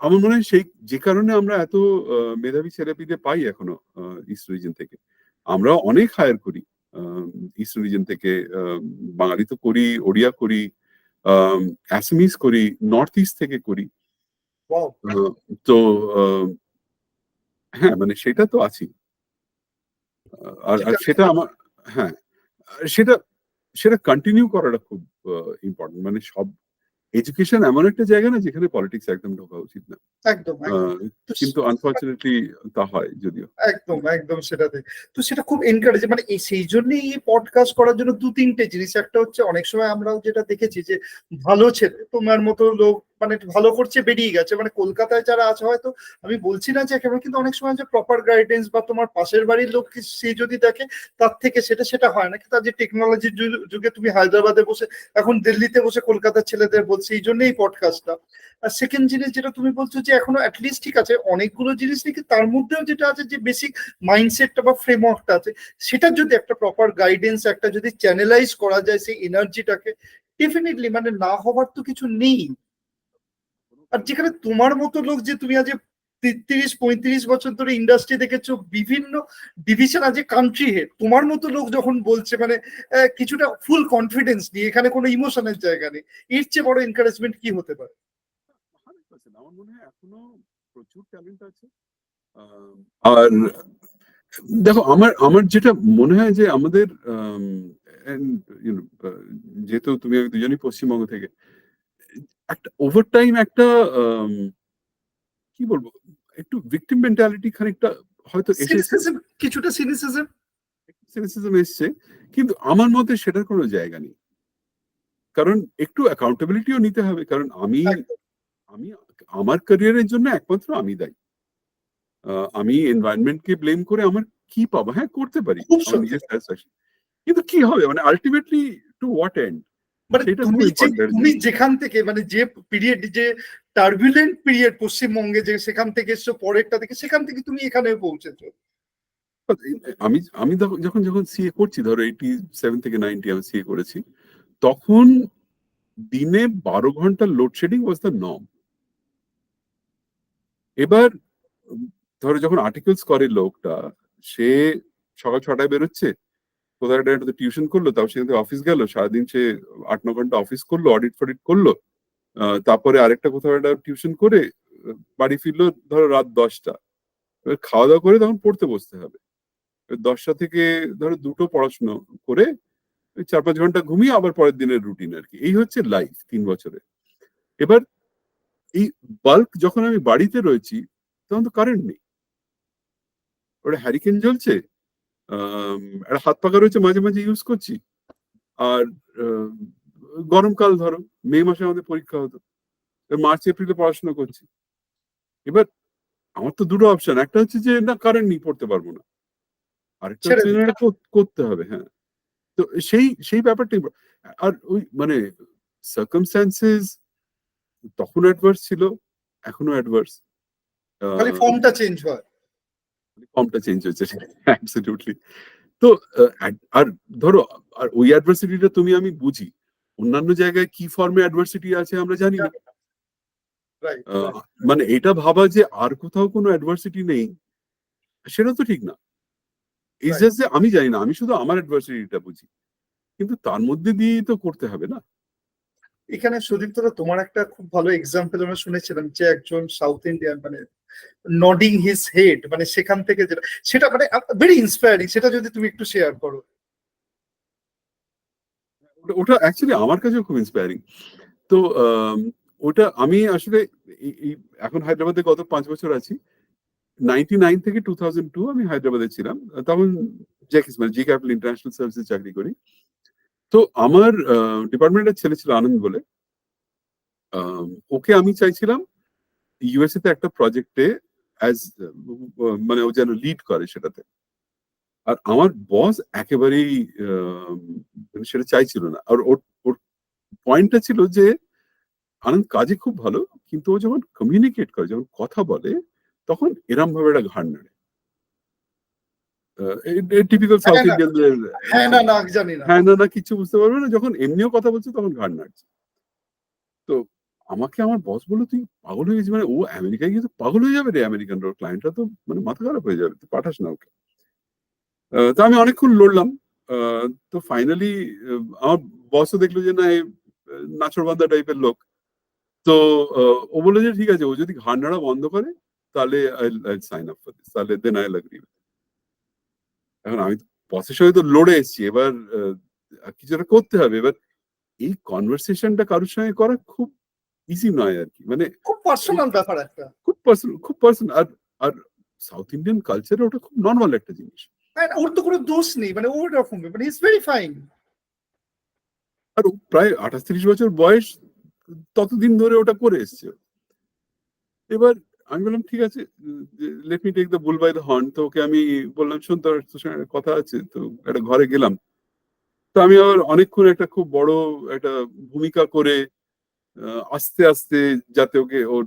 আমার মনে হয় সেই যে কারণে আমরা এত মেধাবী ছেলেপিলে পাই এখনো ইস্ট রিজন থেকে, আমরা অনেক হায়ার করি ইস্ট রিজন থেকে। বাঙালি তো করি, ওড়িয়া করি, অ্যাসামিস করি, নর্থ ইস্ট থেকে করি। ওয়াও আহ, তো আহ, হ্যাঁ মানে সেটা তো আছে। আর আর যেটা সেটা আমার, হ্যাঁ, সেটা সেটা কন্টিনিউ করাটা খুব ইম্পর্টেন্ট। মানে সব এডুকেশন এমন একটা জায়গা না যেখানে পলিটিক্স একদম ঢোকা উচিত না। একদম একদম। তো কিন্তু আনফর্চুনেটলি তা হয় যদিও। একদম একদম সেটাতে। তো সেটা খুব এনকারেজ, মানে সেই জন্যই এই পডকাস্ট করার জন্য দু তিনটে জিনিস। একটা হচ্ছে অনেক সময় আমরাও যেটা দেখেছি যে ভালো ছেলে তোমার মতো লোক মানে ভালো করছে বেরিয়ে গেছে, মানে কলকাতায় যারা আছে হয়তো, আমি বলছি না যে একেবারে, কিন্তু অনেক সময় যে প্রপার গাইডেন্স বা তোমার পাশের বাড়ির লোক সে যদি দেখে তার থেকে সেটা সেটা হয় না। কিন্তু আজ যে টেকনোলজির যুগে তুমি হায়দ্রাবাদে বসে এখন দিল্লিতে বসে কলকাতার ছেলেদের বলছে, এই জন্যই পডকাস্টটা। আর সেকেন্ড জিনিস যেটা তুমি বলছো যে এখনো অ্যাটলিস্ট ঠিক আছে অনেকগুলো জিনিস নাকি তার মধ্যেও যেটা আছে যে বেসিক মাইন্ডসেটটা বা ফ্রেমওয়ার্কটা আছে, সেটা যদি একটা প্রপার গাইডেন্স একটা যদি চ্যানেলাইজ করা যায় সেই এনার্জিটাকে, ডেফিনেটলি মানে না হবার তো কিছু নেই। আর যেখানে তোমার মতো লোক, যে তুমি আজ 30-35 বছর ধরে ইন্ডাস্ট্রি দেখেছো, বিভিন্ন ডিভিশন আছে, কান্ট্রি হেড, তোমার মতো লোক যখন বলছে মানে কিছুটা ফুল কনফিডেন্স নিয়ে, এখানে কোনো ইমোশনের জায়গা নেই, এর চেয়ে বড় এনকারেজমেন্ট কি হতে পারে? 100% আমার মনে হয় এখনো প্রচুর ট্যালেন্ট আছে। আর দেখো আমার আমার যেটা মনে হয় যে আমাদের and, you know, যেহেতু তুমি আমি দুজনই পশ্চিমবঙ্গ থেকে, একটা ওভার টাইম একটা কি বলবো, একটু ভিকটিম মেন্টালিটি খানিকটা হয়তো এসেছে, সিনিসিজম, কিছুটা সিনিসিজম। সিনিসিজম এসছে, কিন্তু আমার মতে সেটার কোনো জায়গা নেই। কারণ একটু অ্যাকাউন্টেবিলিটিও নিতে হবে, কারণ আমি একদম, আমি আমার ক্যারিয়ারের জন্য একমাত্র আমি দায়ী। আমি এনভায়রনমেন্টকে ব্লেম করে আমার কি পাবো? হ্যাঁ করতে পারি খুব আমার সত্যি নিজের কথা। স্যাটিসফ্যাকশন, কিন্তু কি হবে মানে আলটিমেটলি টু হোয়াট এন্ড, মানে সেটা খুব তুমি যে ইম্পর্টেন্ট একটা তুমি জিনিস। যেখান থেকে মানে যে পিরিয়ড, যে টার্বুলেন্ট পিরিয়ড পশ্চিমবঙ্গে, যে সেখান থেকে এসছো পরেরটা থেকে, সেখান থেকে তুমি এখানে পৌঁছেছো। আমি আমি যখন যখন সিএ করছি, ধরো 87 থেকে 90 আমি সিএ করেছি, তখন দিনে 12 ঘন্টা লোডশেডিং ওয়াজ দ্য নর্ম। এবার ধরো যখন আর্টিকেলস করে লোকটা, সে সকাল 6টায় বেরোচ্ছে, কোথাও একটা টিউশন করলো, তারপর সেখান থেকে অফিস গেল, সারাদিন সে 8-9 ঘন্টা অফিস করলো, অডিট ফডিট করলো, তারপরে আরেকটা কোথাও একটা টিউশন করে বাড়ি ফিরলো ধরো রাত 10টা। এবার খাওয়া দাওয়া করে তখন পড়তে বসতে হবে। 10টা থেকে ধরো 2টো পড়াশুনো করে 4-5 ঘন্টা ঘুমিয়ে আবার পরের দিনের রুটিন আর কি। এই হচ্ছে লাইফ 3 বছরে। এবার এই বাল্ক যখন আমি বাড়িতে রয়েছি, তখন তো কারেন্ট নেই, ওটা হ্যারিকেন জ্বলছে, একটা হাত পাখা রয়েছে মাঝে মাঝে ইউজ করছি। আর আহ, গরমকাল ধরো মে মাসে আমাদের পরীক্ষা হতো, মার্চ এপ্রিলে পড়াশোনা করছি। এবার আমার তো দুটো অপশন, একটা হচ্ছে যে না কারেন্ট নেই পড়তে পারবো না, আরেকটা ছেড়ে হচ্ছে দিই। না এটা করতে হবে। হ্যাঁ, তো সেই সেই ব্যাপারটাই। আর ওই মানে সার্কামস্ট্যান্সেস তখন অ্যাডভার্স ছিল, এখনো অ্যাডভার্স, খালি ফর্মটা চেঞ্জ হয়। ফর্মটা চেঞ্জ হয়েছে অ্যাবসলিউটলি। তো আর ধরো, আর ওই অ্যাডভার্সিটিটা তুমি আমি বুঝি, অন্যান্য জায়গায় কি ফর্মে অ্যাডভার্সিটি আছে আমরা জানি না। রাইট আহ, রাইট। মানে এটা ভাবা যে আর কোথাও কোনো অ্যাডভার্সিটি নেই, সেটা তো ঠিক না। It's right. জাস্ট যে আমি জানি না, আমি শুধু আমার অ্যাডভার্সিটিটা বুঝি, কিন্তু তার মধ্যে দিয়েই তো করতে হবে না। এখানে সুদীপ্ত দা, তোমার একটা খুব ভালো এক্সাম্পল আমরা শুনেছিলাম যে একজন সাউথ ইন্ডিয়ান মানে নডিং হিজ হেড, মানে সেখান থেকে যেটা, সেটা মানে ভেরি ইন্সপায়ারিং, সেটা যদি তুমি একটু শেয়ার করো। ওটা অ্যাকচুয়ালি আমার কাছেও খুব ইন্সপায়ারিং। তো ওটা আমি আসলে এখন হায়দ্রাবাদে গত 5 বছর আছি। 99 থেকে 2002 আমি হায়দ্রাবাদে ছিলাম, তখন জ্যাকিস মানে জি ক্যাপিটাল ইন্টারন্যাশনাল সার্ভিসে চাকরি করি। তো আমার ডিপার্টমেন্টের ছেলে ছিল আনন্দ বলে, ওকে আমি চাইছিলাম ইউএসএ তে একটা প্রজেক্টে অ্যাজ মানে ও যেন লিড করে সেটাতে। আর আমার বস একেবারেই মানে সেটা চাইছিল না। আর ওর ওর পয়েন্টটা ছিল যে আনন্দ কাজে খুব ভালো, কিন্তু ও যখন কমিউনিকেট করে, যখন কথা বলে, তখন এরম ভাবে একটা ঘাড় নাড়ে। টিপিক্যাল সাউথ হ্যাঁ না, ইন্ডিয়ানদের হ্যাঁ না না জানি না। হ্যাঁ না না কিছু বুঝতে পারবে না, যখন এমনিও কথা বলছে তখন ঘাড় নাড়ছে। তো আমাকে আমার বস বলল, তুই পাগল হয়ে গেছিস, মানে ও আমেরিকায় গিয়ে তো পাগল হয়ে যাবে রে, আমেরিকানরা, ক্লায়েন্টরা তো মানে মাথা খারাপ হয়ে যাবে, তুই পাঠাস না ওকে। তো আমি অনেকক্ষণ লড়লাম। তো ফাইনালি আমার বসও দেখলো যে না, নাচরবান্দা টাইপের লোক। তো ও বললো যে ঠিক আছে, ও যদি ঘাড় নাড়া বন্ধ করে তাহলে I'll sign up for this, তাহলে then I'll agree. এখন আমি বসের সঙ্গে তো লড়ে এসেছি, এবার কিছু একটা করতে হবে। এবার এই কনভারসেশনটা কারোর সঙ্গে করা খুব ইজি নয় আর কি, মানে খুব পার্সোনাল ব্যাপার একটা। খুব পার্সোনাল। আর সাউথ ইন্ডিয়ান কালচারে ওটা খুব নর্মাল একটা জিনিস। হ্যাঁ, ওর তো কোনো দোষ নেই, মানে ওর রকম, মানে ইজ ভেরি ফাইন। আর ও প্রায় 28-30 বছর বয়স, ততদিন ধরে ওটা করে এসছে। এবার আমি বললাম ঠিক আছে, let me take the bull by the horn. তো ওকে আমি বললাম, শোন, তোর সঙ্গে কথা আছে। তো একটা ঘরে গেলাম। তো আমি আবার অনেকক্ষণ একটা খুব বড় একটা ভূমিকা করে আস্তে আস্তে, যাতে ওকে ওর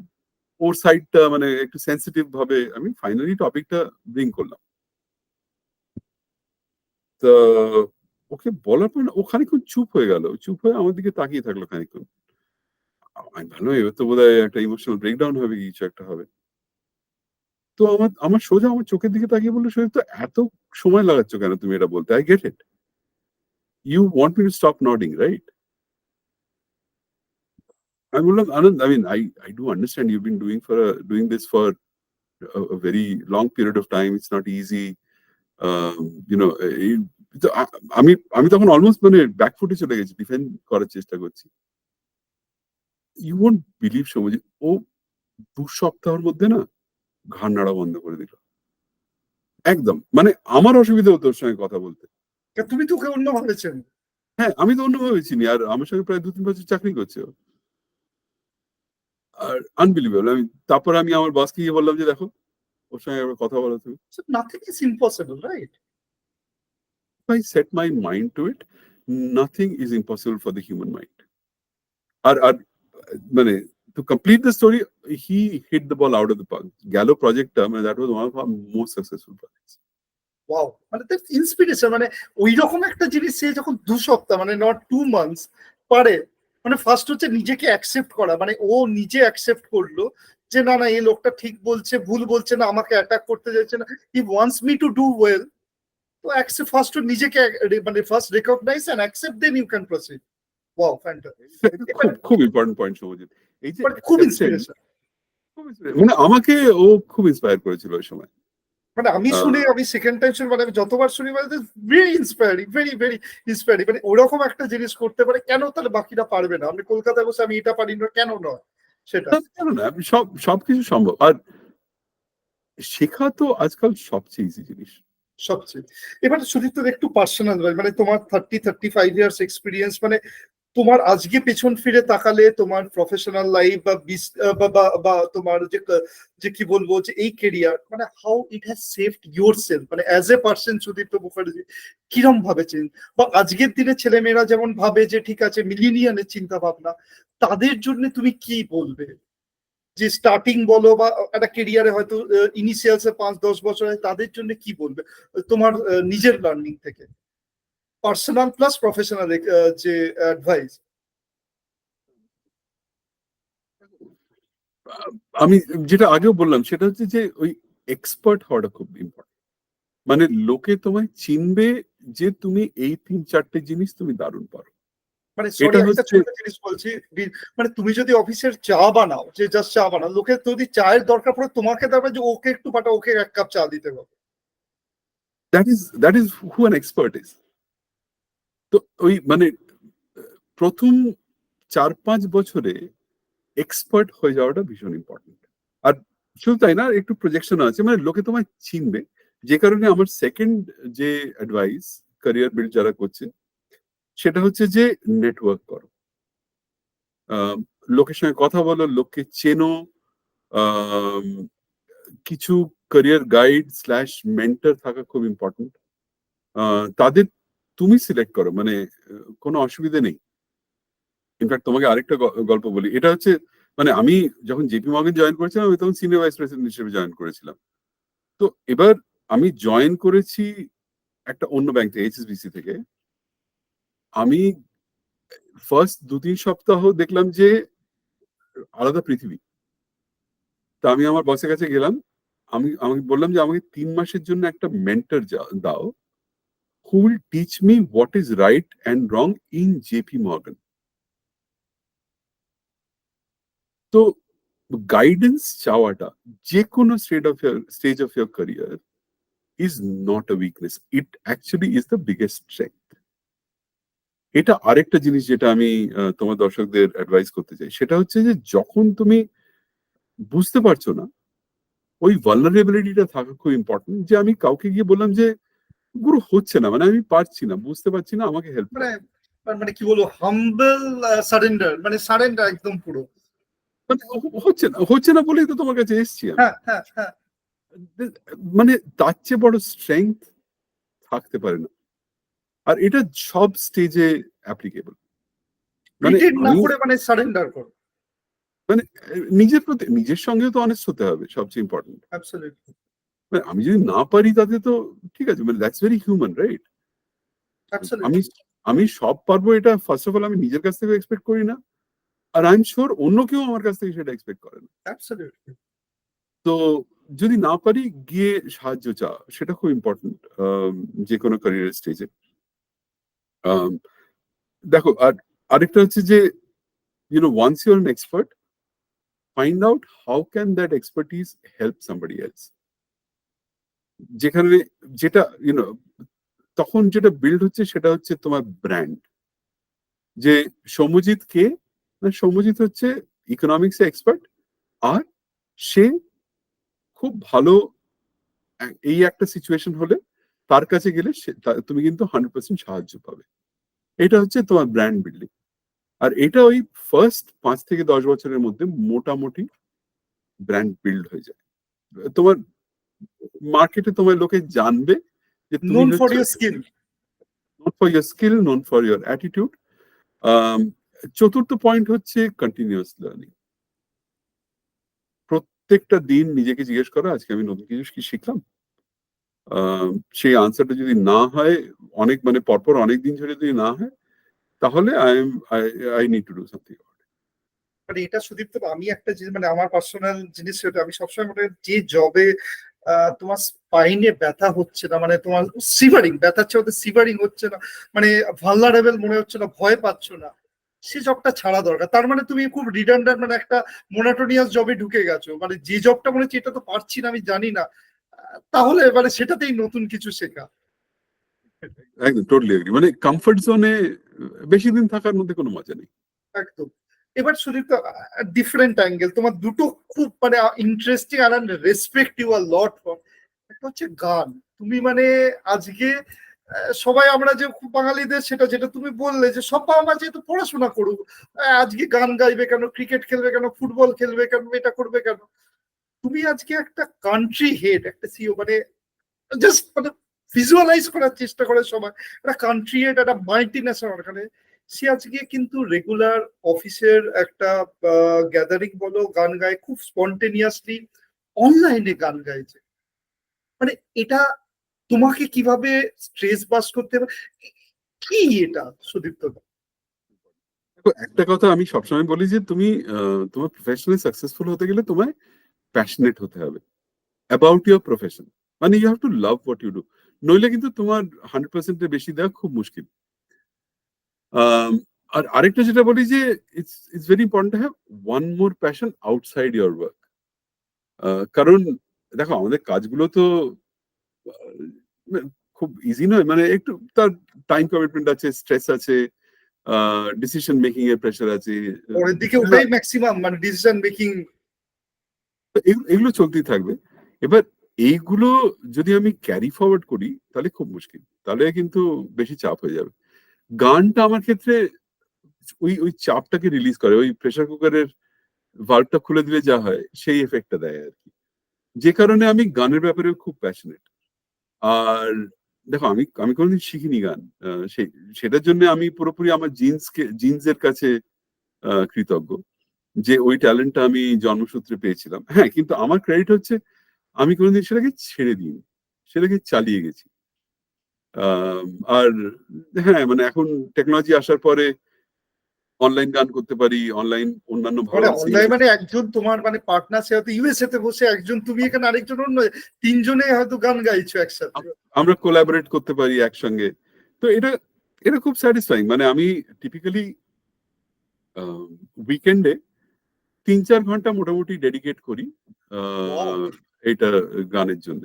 ওর সাইডটা মানে একটু সেন্সিটিভ ভাবে আমি ফাইনালি টপিকটা ব্রিং করলাম। তো ওকে বলার পর না, ও খানিকক্ষণ চুপ হয়ে গেল, চুপ হয়ে আমার দিকে তাকিয়ে থাকলো খানিকক্ষণ। আমি ভালো, এবার তো বোধহয় একটা ইমোশনাল ব্রেকডাউন হবে, কিছু একটা হবে। তো আমার আমার সোজা আমার চোখের দিকে তাকিয়ে বললো, শরীর তো এত সময় লাগাচ্ছ কেন তুমি এটা বলতে? I get it, you want me to stop nodding, right? আমি বললাম, Anand, I mean I do understand you been doing this for a very long period of time. It's not easy. You know, আমি আমি তখন অলমোস্ট মানে ব্যাকফুটে চলে গেছি, ডিফেন্ড করার চেষ্টা করছি। ইউ ওয়ন্ট বিলিভ সৌম্যজিৎ, ও 2 সপ্তাহের মধ্যে না ঘাড় নাড়া বন্ধ করে দিল একদম। মানে আমার অসুবিধা হতো ওর সঙ্গে কথা বলতে। তুমি তো ওকে অন্য ভাবেছেন। হ্যাঁ, আমি তো অন্যভাবে চিনি, আর আমার সঙ্গে প্রায় 2-3 বছর চাকরি করছে ও। আর আনবিলিভেবল। তারপর আমি আমার বসকে গিয়ে বললাম যে দেখো, ওর সঙ্গে একবার কথা বলো তুমি। Nothing is impossible, right? I set my mind to it, nothing is impossible for the human mind. আর মানে to complete the story, he hit the ball out of the park. গেল প্রজেক্টটা, মানে that was one of our most successful projects. Wow, মানে দ্যাটস ইন্সপিরেশন। মানে ওই রকম একটা জিনিস সে যখন 2 সপ্তাহ, মানে নট 2 মান্থস পারে, মানে ফার্স্ট হচ্ছে নিজেকে অ্যাকসেপ্ট করা, মানে ও নিজে অ্যাকসেপ্ট করলো যে না না, এই লোকটা ঠিক বলছে, ভুল বলছে না, আমাকে অ্যাটাক করতে যাচ্ছে না, he wants me to do well. তো অ্যাকসেপ্ট ফার্স্ট নিজেকে, মানে first recognise and accept, then you can proceed. Wow, fantastic. এটা খুব খুব ইম্পর্টেন্ট পয়েন্ট সৌম্যজিৎ, এই যে খুব অ্যাকসেপ্টেন্স। ইন্সপিরেশন। মানে আমাকে ও খুব ইন্সপায়ার করেছিল ওই সময়। মানে আমি শুনে, আমি সেকেন্ড টাইম শুনি, মানে আমি যতবার শুনি, মানে very inspiring, very very inspiring. মানে ওরকম একটা জিনিস করতে পারে, কেন তাহলে বাকিরা পারবে না? আমি কলকাতায় বসে আমি এটা পারি না, কেন নয় সেটা? কেন না, সবকিছু সম্ভব। আর শেখা তো আজকাল সবচেয়ে ইজি জিনিস। সবচেয়ে। এবার সুদীপ্ত একটু পার্সোনাল, মানে তোমার 30-35 ইয়ার্স এক্সপিরিয়েন্স, মানে তোমার আজকে পেছন ফিরে তাকালে তোমার প্রফেশনাল লাইফ বা তোমার যে কি বলবো, যে এই কেরিয়ার, মানে how it has saved yourself, মানে as a person Sudipta Mukherjee কিরম ভাবে চেঞ্জ? বা আজকের দিনে ছেলেমেয়েরা যেমন ভাবে যে ঠিক আছে মিলিনিয়ানের চিন্তা ভাবনা, তাদের জন্য তুমি কি বলবে? যে স্টার্টিং বলো বা একটা কেরিয়ারে হয়তো ইনিশিয়ালসে 5-10 বছর হয়, তাদের জন্য কি বলবে তোমার নিজের লার্নিং থেকে, পার্সোনাল প্লাস প্রফেশনাল যে অ্যাডভাইস? আমি যেটা আগেও বললাম, সেটা হচ্ছে যে ওই এক্সপার্ট হওয়াটা খুব ইম্পর্টেন্ট। মানে লোকে তোমায় চিনবে যে তুমি এই 3-4টে জিনিস তুমি দারুণ পারো। মানে সরি, এটা একটা হচ্ছে ছোট জিনিস বলছি, মানে তুমি যদি অফিসের চা বানাও, যে জাস্ট চা বানাও, লোকে যদি চায়ের দরকার পড়ে তোমাকে দেবে, যে ওকে একটু পাঠাও, ওকে 1 কাপ চা দিতে হবে। That is who an expert is. তো ওই মানে প্রথম 4-5 বছরে এক্সপার্ট হয়ে যাওয়াটা ভীষণ ইম্পর্টেন্ট। আর শুধু তাই না, একটু প্রজেকশন আছে, মানে লোকে তোমায় চিনবে। যে কারণে আমার সেকেন্ড যে অ্যাডভাইস ক্যারিয়ার বিল্ড যারা করছে, সেটা হচ্ছে যে নেটওয়ার্ক করো। লোকের সঙ্গে কথা বলো, লোককে চেনো। আম, কিছু ক্যারিয়ার গাইড স্ল্যাশ মেন্টর থাকা খুব ইম্পর্টেন্ট। তাদের তুমি সিলেক্ট করো, মানে কোনো অসুবিধা নেই। ইনফ্যাক্ট তোমাকে আরেকটা গল্প বলি, এটা হচ্ছে মানে আমি যখন জেপি মর্গান জয়েন করেছিলাম আমি তখন সিনিয়র ভাইস প্রেসিডেন্ট হিসেবে জয়েন করেছিলাম। তো এবার আমি জয়েন করেছি একটা অন্য ব্যাংক থেকে, এইচএসবিসি থেকে। আমি ফার্স্ট 2-3 সপ্তাহ দেখলাম যে আলাদা পৃথিবী। তা আমি আমার বসের কাছে গেলাম, আমি বললাম যে আমাকে 3 মাসের জন্য একটা মেন্টর দাও, who will teach me what is right and wrong in JP Morgan. তো গাইডেন্স চাওয়াটা যে কোনো stage of year career is not a weakness, it actually is the biggest strength. এটা আরেকটা জিনিস যেটা আমি তোমার দর্শকদের অ্যাডভাইস করতে চাই, সেটা হচ্ছে যে যখন তুমি বুঝতে পারছো না, ওই ভালনারেবিলিটিটা থাকা খুব ইম্পর্টেন্ট। যে আমি কাউকে গিয়ে বললাম যে গুরু হচ্ছে না, মানে আমি পারছি না, বুঝতে পারছি না, আমাকে হেল্প মানে মানে কি বলবো, হাম্বল সারেন্ডার, মানে সারেন্ডার একদম পুরো। মানে হচ্ছে না বলেই তো তোমার কাছে এসছি আমি। হ্যাঁ হ্যাঁ হ্যাঁ, মানে তার চেয়ে বড় স্ট্রেংথ থাকতে পারে না। আর এটা সব স্টেজে অ্যাপ্লিকেবল। মানে প্রিটেন্ড না আমি করে মানে সারেন্ডার করো। মানে নিজের সঙ্গেও তো অনেস্ট হতে হবে, সবচেয়ে ইম্পর্টেন্ট। অ্যাবসলিউটলি আমি যদি না পারি তাতে তো ঠিক আছে, মানে দ্যাটস ভেরি হিউম্যান, রাইট? আমি অ্যাবসলিউটলি আমি সব পারবো এটা ফার্স্ট অফ অল আমি নিজের কাছ থেকে এক্সপেক্ট করি না, আর আই এম শিওর অন্য কেউ আমার কাছ থেকে সেটা এক্সপেক্ট করে না। অ্যাবসলিউটলি। তো যদি না পারি, গিয়ে সাহায্য চা, সেটা খুব ইম্পর্টেন্ট যে কোনো ক্যারিয়ার স্টেজে। দেখো, আর আরেকটা হচ্ছে যে once you're an expert, find out how can that expertise help somebody else. যেখানে যেটা তখন যেটা বিল্ড হচ্ছে সেটা হচ্ছে তোমার ব্র্যান্ড। যে সৌম্যজিৎ কে, না সৌম্যজিৎ হচ্ছে ইকোনমিক্স এক্সপার্ট, আর সে খুব ভালো এই একটা সিচুয়েশন হলে তার কাছে গেলে তুমি কিন্তু 100% সাহায্য পাবে। এটা হচ্ছে তোমার ব্র্যান্ড বিল্ডিং। আর এটা ওই ফার্স্ট 5 থেকে 10 বছরের মধ্যে মোটামুটি ব্র্যান্ড বিল্ড হয়ে যায়। তোমার মার্কেটে তোমার লোকে জানবে যে তুমি নোন ফর হচ্ছে your skill. Known for your skill, known for your attitude. চতুর্থ পয়েন্ট হচ্ছে কন্টিনিউয়াস লার্নিং। প্রত্যেকটা দিন নিজেকে জিজ্ঞেস করো আজকে আমি নতুন কিছু কি শিখলাম। সেই আনসারটা যদি না হয়, অনেক মানে পরপর অনেক দিন ধরে যদি না হয়, তাহলে I need to do something. মানে এটা সুদীপ্ত, আমি একটা জিনিস মানে আমার পার্সোনাল জিনিস সেটা আমি সবসময় মনে করি, যে জবে তোমার স্পাইনে ব্যথা হচ্ছে না, মানে তোমার সিভারিং ব্যথা হচ্ছে, ওদের সিভারিং হচ্ছে না, মানে ভালনারেবল মনে হচ্ছে না, ভয় পাচ্ছ না, সে জবটা ছাড়া দরকার। তার মানে তুমি খুব রিডান্ডেন্ট মানে একটা মোনোটোনিয়াস জবে ঢুকে গেছো, মানে যে জবটা মনে হচ্ছে এটা তো পারছি না, আমি জানি না, তাহলে মানে সেটাতেই নতুন কিছু শেখা। একদম টোটালি এগ্রি। মানে কমফর্ট জোনে বেশি দিন থাকার মধ্যে কোনো মজা নেই। একদম। এবার সুদীপ্ত, ডিফারেন্ট অ্যাঙ্গেল তোমার দুটো খুব মানে ইন্টারেস্টিং আর respect you a lot for. একটা হচ্ছে গান। তুমি মানে আজকে সবাই আমরা যে খুব বাঙালিদের সেটা যেটা তুমি বললে যে সব বাবা মা যেহেতু পড়াশোনা করুক, আজকে গান গাইবে কেন, ক্রিকেট খেলবে কেন, ফুটবল খেলবে কেন, এটা করবে কেন। তুমি আজকে একটা কান্ট্রি হেড, একটা সিও, মানে জাস্ট মানে ভিজুয়ালাইজ করার চেষ্টা করে সবাই, একটা কান্ট্রি হেড, একটা মাল্টি ন্যাশনাল, মানে সে আজকে কিন্তু রেগুলার অফিসের একটা গ্যাদারিং বলো, গান গায় খুব স্পন্টেনিয়াসলি, অনলাইনে গান গাইছে। মানে এটা তোমাকে কিভাবে স্ট্রেস বাস করতে হবে, কি এটা সুদীপ্ত? একটা কথা আমি সবসময় বলি যে তুমি তোমার প্রফেশনালি সাকসেসফুল হতে গেলে তোমায় প্যাশনেট হতে হবে অ্যাবাউট ইউর প্রফেশন। মানে you have to love what you do, নইলে কিন্তু তোমার 100%-এর বেশি দেওয়া খুব মুশকিল। আর আরেকটা যেটা বলি যে it's very important to have one more passion outside your work. কারণ দেখো আমাদের কাজগুলো তো খুব ইজি নয়, মানে একটু তার টাইম কমিটমেন্ট আছে, স্ট্রেস আছে, ডিসিশন মেকিং এর প্রেশার আছে। পরের দিকে ওটাই ম্যাক্সিমাম, মানে ডিসিশন মেকিং। এগুলো চলতেই থাকবে। এবার এইগুলো যদি আমি ক্যারি ফরওয়ার্ড করি তাহলে খুব মুশকিল, তাহলে কিন্তু বেশি চাপ হয়ে যাবে। গানটা আমার ক্ষেত্রে ওই ওই চাপটাকে রিলিজ করে, ওই প্রেসার কুকারের ভাল্বটা খুলে দিলে যা হয় সেই এফেক্টটা দেয় আর কি। যে কারণে আমি গানের ব্যাপারে খুব প্যাশনেট। আর দেখো, আমি আমি কোনোদিন শিখিনি গান। সেটার জন্য আমি পুরোপুরি আমার জিন্সের কাছে কৃতজ্ঞ, যে ওই ট্যালেন্টটা আমি জন্মসূত্রে পেয়েছিলাম। হ্যাঁ, কিন্তু আমার ক্রেডিট হচ্ছে আমি কোনোদিন সেটাকে ছেড়ে দিইনি, সেটাকে চালিয়ে গেছি। আহ, আর হ্যাঁ, মানে এখন টেকনোলজি আসার পরে অনলাইন গান করতে পারি, অনলাইন অন্যান্য মানে ভালো অনলাইন সিঙ্গার। মানে একজন তোমার মানে পার্টনার, সে হয়তো ইউএসএ তে বসে, একজন তুমি এখানে, আরেকজন অন্য, তিনজনে হয়তো গান গাইছো একসাথে। আমরা কোলাবোরেট করতে পারি একসঙ্গে। তো এটা এটা খুব স্যাটিসফাইং। মানে আমি টিপিক্যালি উইকেন্ডে 3-4 ঘন্টা মোটামুটি ডেডিকেট করি ওয়াও। এটা গানের জন্য।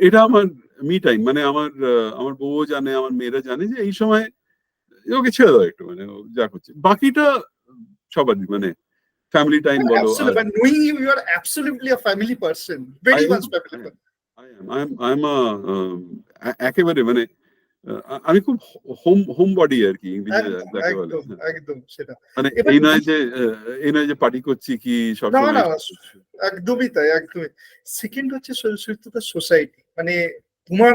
এটা আমার মি টাইম। মানে আমার বউও জানে, আমার মেয়েরা জানে যে এই সময় ওকে ছেড়ে দাও একটু, মানে ও যা করছে। বাকিটা সবারই, মানে ফ্যামিলি টাইম বলো। আর Absolutely, but knowing you, you are absolutely a family person, I very am much family person. I am একেবারে, মানে আমি খুব হোম বডি আর কি, ইংরেজি একদম যাকে বলে। একদম হ্যাঁ। একদম সেটা। মানে এবার এই নয় যে পার্টি করছি কি না সবসময়। না, একদমই তাই, একদমই। সেকেন্ড হচ্ছে সুস্থতার সোসাইটি, মানে তোমার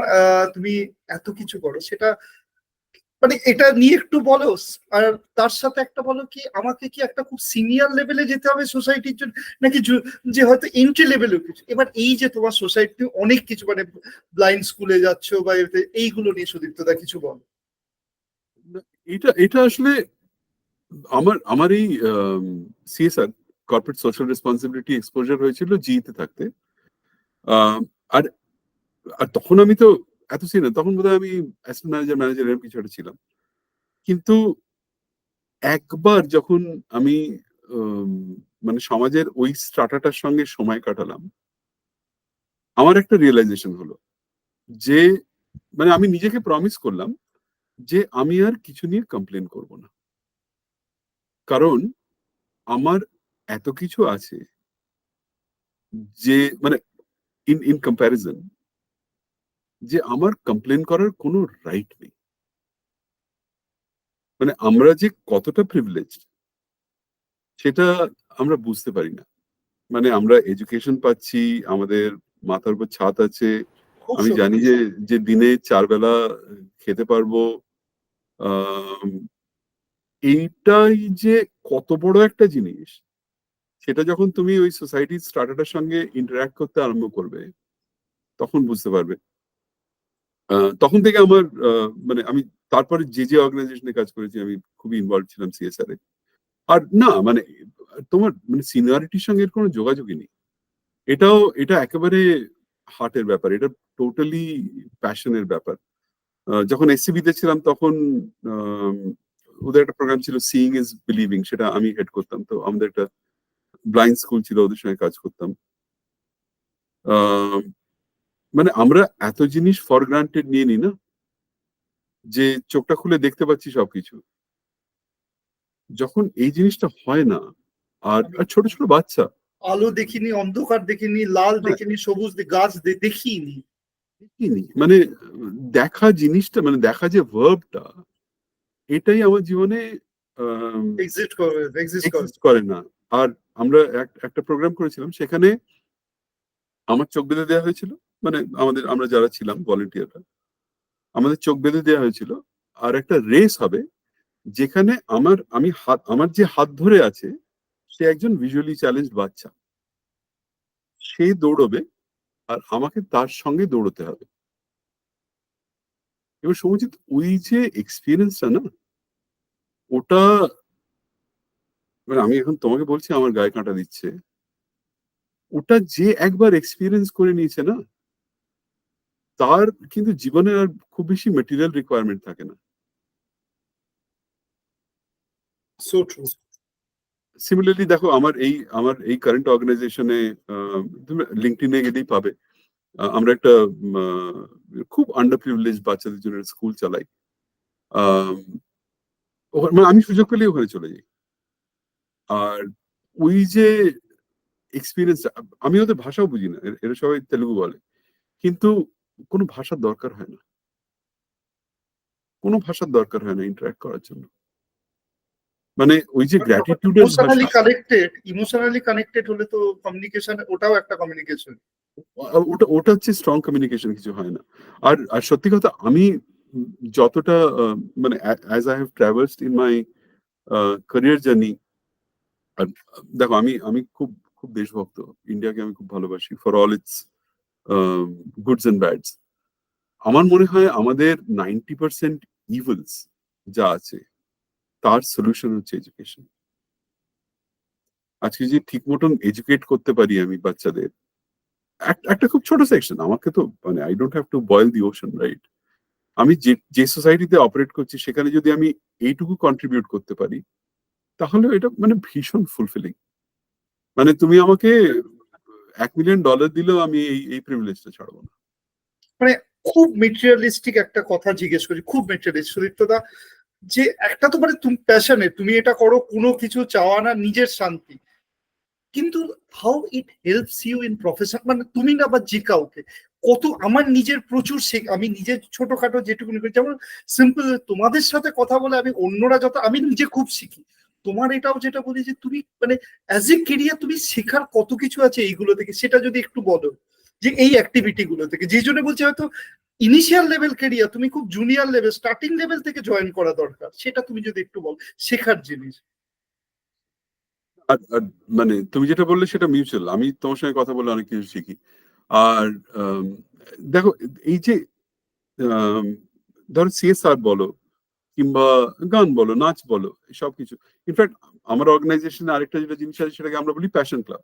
তুমি এত কিছু করো সেটা, মানে এটা নিয়ে একটু বলো। আর তার সাথে একটা বলো কি, আমাকে কি একটা খুব সিনিয়র লেভেলে যেতে হবে সোসাইটির জন্য, নাকি যে হয়তো এন্ট্রি লেভেলেও কিছু। এবার এই যে তোমার সোসাইটি অনেক কিছু, মানে ব্লাইন্ড স্কুলে যাচ্ছ বা এইগুলো নিয়ে সুদীপ্তদা কিছু বল। এটা এটা আসলে আমার আমার এই CSR, corporate social responsibility exposure হয়েছিল জিতে থাকতে। আহ, আর আর তখন আমি তো এত সিনিয়র, তখন বোধহয় আমি অ্যাসিস্ট্যান্ট ম্যানেজার এরকম কিছু একটা ছিলাম। কিন্তু একবার যখন আমি উম, মানে সমাজের ওই স্ট্রাটাটার সঙ্গে সময় কাটালাম, আমার একটা রিয়েলাইজেশন হলো যে, মানে আমি নিজেকে প্রমিস করলাম যে আমি আর কিছু নিয়ে কমপ্লেন করব না। কারণ আমার এত কিছু আছে যে, মানে ইন ইন কম্প্যারিজন, যে আমার কমপ্লেন করার কোনো রাইট নেই। মানে আমরা যে কতটা প্রিভিলেজ সেটা আমরা বুঝতে পারি না। মানে আমরা এডুকেশন পাচ্ছি, আমাদের মাথার উপর ছাদ আছে, খুব আমি জানি সত্যি। যে যে দিনে 4 বেলা খেতে পারবো। আহ, এইটাই যে কত বড় একটা জিনিস, সেটা যখন তুমি ওই সোসাইটির স্টার্টারের সঙ্গে ইন্টারঅ্যাক্ট করতে আরম্ভ করবে তখন বুঝতে পারবে। তখন থেকে আমার মানে আমি তারপরে যে অর্গানাইজেশনে কাজ করেছি, আমি খুবই ইনভলভ ছিলাম সিএসআর এ। আর না, মানে তোমার মানে সিনিয়রিটির সঙ্গে এর কোনো যোগাযোগই নেই। এটা একেবারে হার্টের ব্যাপার, এটা টোটালি প্যাশনের ব্যাপার। যখন এসসিবি তে ছিলাম তখন আম, ওদের একটা প্রোগ্রাম ছিল সিইং ইজ বিলিভিং, সেটা আমি হেড করতাম। তো আমাদের একটা ব্লাইন্ড স্কুল ছিল, ওদের সঙ্গে কাজ করতাম। আম, মানে আমরা এত জিনিস ফর গ্রান্টেড নিয়ে নিই না, যে চোখটা খুলে দেখতে পাচ্ছি সবকিছু। যখন এই জিনিসটা হয় না, আর ছোট ছোট বাচ্চা, আলো দেখিনি, অন্ধকার দেখিনি, লাল হ্যাঁ, দেখিনি, সবুজ গাছ দেখিনি। দেখিনি। মানে দেখা জিনিসটা, মানে দেখা যে ভার্বটা, এটাই আমার জীবনে এক্সিস্ট করে। এক্সিস্ট করে না। আর আমরা একটা প্রোগ্রাম করেছিলাম, সেখানে আমার চোখ বেঁধে দেওয়া হয়েছিল। মানে আমরা যারা ছিলাম ভলেন্টিয়াররা, আমাদের চোখ বেঁধে দেওয়া হয়েছিল। আর একটা রেস হবে, যেখানে আমার যে হাত ধরে আছে সে একজন ভিজুয়ালি চ্যালেঞ্জ বাচ্চা, সে দৌড়বে আর আমাকে তার সঙ্গে দৌড়তে হবে। এবার সৌজিৎ, ওই যে এক্সপিরিয়েন্সটা না, ওটা, মানে আমি এখন তোমাকে বলছি আমার গায়ে কাঁটা দিচ্ছে। ওটা যে একবার এক্সপিরিয়েন্স করে নিয়েছে না, তার কিন্তু জীবনের আর খুব বেশি মেটেরিয়াল রিকোয়ারমেন্ট থাকে না। So true. সিমিলারলি দেখো, আমার এই কারেন্ট অর্গানাইজেশনে তুমি লিঙ্কডইনে গেলেই পাবে। আমরা একটা খুব আন্ডার প্রিভিলেজ বাচ্চাদের জন্য স্কুল চালাই। আহ, মানে আমি সুযোগ পেলেই ওখানে চলে যাই। আর ওই যে এক্সপিরিয়েন্স, আমি ওদের ভাষাও বুঝি না, এরা সবাই তেলুগু বলে, কিন্তু কোনো ভাষার দরকার হয় না, কোনো ভাষার দরকার হয় না ইন্টারাক্ট করার জন্য। মানে ওই যে গ্র্যাটিটিউডের ভাষা, ইমোশনালি কানেক্টেড হলে তো কমিউনিকেশন, ওটাও একটা কমিউনিকেশন। ওটা ওটা হচ্ছে স্ট্রং কমিউনিকেশন, কিছু হয় না। আর আর সত্যি কথা, আমি যতটা মানে as I have travelled in my career journey, আর দেখো আমি আমি খুব খুব দেশভক্ত, ইন্ডিয়াকে আমি খুব ভালোবাসি for all its goods and bads. আমার মনে হয় আমাদের 90% ইভিলস যা আছে তার সলিউশন হচ্ছে এডুকেশন। আজকে যে ঠিক মতন এডুকেট করতে পারি আমি বাচ্চাদের, একটা খুব ছোট সেকশন, আমাকে তো মানে I don't have to boil the ocean, right? আমি যে যে সোসাইটিতে অপারেট করছি সেখানে যদি আমি এইটুকু কন্ট্রিবিউট করতে পারি, তাহলে এটা মানে ভীষণ ফুলফিলিং। মানে তুমি আমাকে $1 মিলিয়ন দিলেও আমি এই এই প্রিভিলেজটা ছাড়বো না। মানে খুব মেটেরিয়ালিস্টিক একটা কথা জিজ্ঞেস করি, খুব মেটেরিয়ালিস্ট সুদীপ্তদা, যে একটা তো মানে তুমি প্যাশনে, তুমি এটা করো কোনো কিছু চাওয়া না, নিজের শান্তি, কিন্তু how it helps you in profession, মানে তুমি না বা যে কাউকে, কত আমার নিজের প্রচুর আমি নিজের ছোটখাটো যেটুকুনি করি, যেমন সিম্পল তোমাদের সাথে কথা বলে আমি অন্যরা যত, আমি নিজে খুব শিখি। তোমার এটাও যেটা বলি যে তুমি মানে অ্যাজ এ কেরিয়ার তুমি শেখার কত কিছু আছে এইগুলো থেকে, সেটা যদি একটু বলো, যে এই অ্যাক্টিভিটি গুলো থেকে, যে জন্য বলছি হয়তো ইনিশিয়াল লেভেল কেরিয়ার তুমি খুব জুনিয়র লেভেল স্টার্টিং লেভেল থেকে জয়েন করা দরকার, সেটা তুমি যদি একটু বল, শেখার জিনিস। আর আর মানে তুমি যেটা বললে সেটা মিউচুয়াল, আমি তোমার সঙ্গে কথা বলে অনেক কিছু শিখি। আর দেখো, এই যে আম, ধরো সিএসআর বলো, কিংবা গান বলো, নাচ বলো, সবকিছু। ইনফ্যাক্ট আমার অর্গানাইজেশনে আরেকটা যেটা জিনিস আছে সেটাকে আমরা বলি প্যাশন ক্লাব।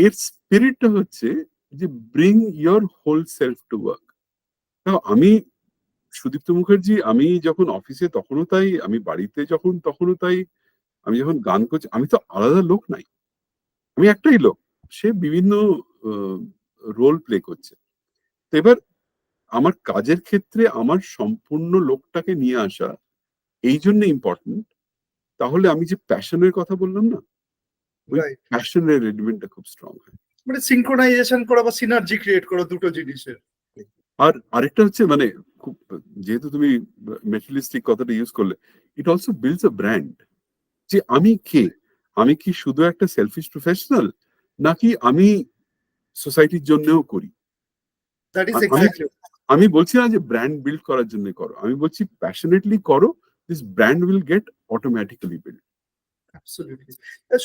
এর স্পিরিটটা হচ্ছে যে bring your whole self to work. দেখো আমি সুদীপ্ত মুখার্জি, আমি যখন অফিসে তখনও তাই, আমি বাড়িতে যখন তখনও তাই, আমি যখন গান করছি, আমি তো আলাদা লোক নাই, আমি একটাই লোক, সে বিভিন্ন রোল প্লে করছে। তো এবার আমার কাজের ক্ষেত্রে আমার সম্পূর্ণ লোকটাকে নিয়ে আসা এই জন্য ইম্পর্টেন্ট। তাহলে আমি যে প্যাশনের কথা বললাম না, ওই রাইট, প্যাশনের এলিমেন্টটা খুব স্ট্রং হয়। মানে সিনক্রোনাইজেশন করা বা সিনার্জি ক্রিয়েট করা দুটো জিনিসের। আর আরেকটা হচ্ছে মানে খুব, যেহেতু তুমি মেটেরিয়ালিস্টিক কথাটা ইউজ করলে, it also builds a brand. যে আমি কে, আমি কি শুধু একটা সেলফিশ প্রফেশনাল, নাকি আমি সোসাইটির জন্যও করি। দ্যাট ইজ আমি এক্স্যাক্টলি। আমি বলছি না যে ব্র্যান্ড বিল্ড করার জন্য করো, আমি বলছি প্যাশনেটলি করো, this brand will get automatically build. Absolutely.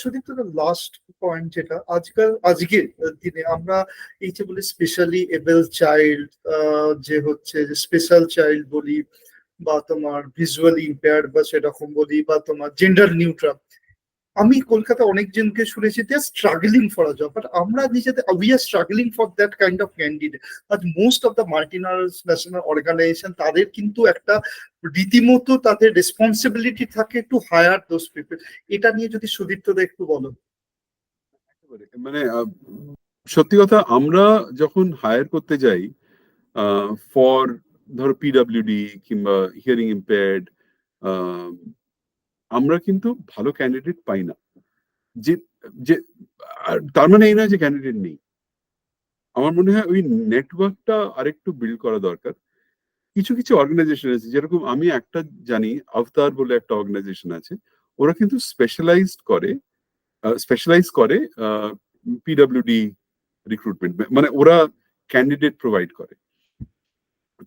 Sudipta, last point যেটা আজকের দিনে আমরা এই যে বলি স্পেশালি এবেল চাইল্ড, যে হচ্ছে যে স্পেশাল চাইল্ড বলি, বা তোমার ভিজুয়ালি ইম্পেয়ার্ড বা সেরকম বলি, বা তোমার জেন্ডার নিউট্রাল, আমি কলকাতা অনেকজনকে শুনেছি they are struggling for a job, but আমরা নিজেদের we are struggling for that kind of candidate. আজ most of the national organization, তাদের কিন্তু একটা রীতিমতো তাদের রেসপন্সিবিলিটি থাকে টু হায়ার দোজ পিপল। এটা নিয়ে যদি সুদীপ্তদা একটু বলো। মানে সত্যি কথা, আমরা যখন হায়ার করতে যাই ফর, ধরো পিডাব্লিউডি কিংবা হিয়ারিং ইম্পেয়ার্ড, আমরা কিন্তু ভালো ক্যান্ডিডেট পাই না। যে যে তার মানে এই নয় যে ক্যান্ডিডেট নেই। আমার মনে হয় ওই নেটওয়ার্কটা আরেকটু বিল্ড করা দরকার। কিছু কিছু অর্গানাইজেশন আছে, যেরকম আমি একটা জানি, আফতার বলে একটা অর্গানাইজেশন আছে, ওরা কিন্তু স্পেশালাইজ করে পিডাব্লিউডি রিক্রুটমেন্ট, মানে ওরা ক্যান্ডিডেট প্রোভাইড করে।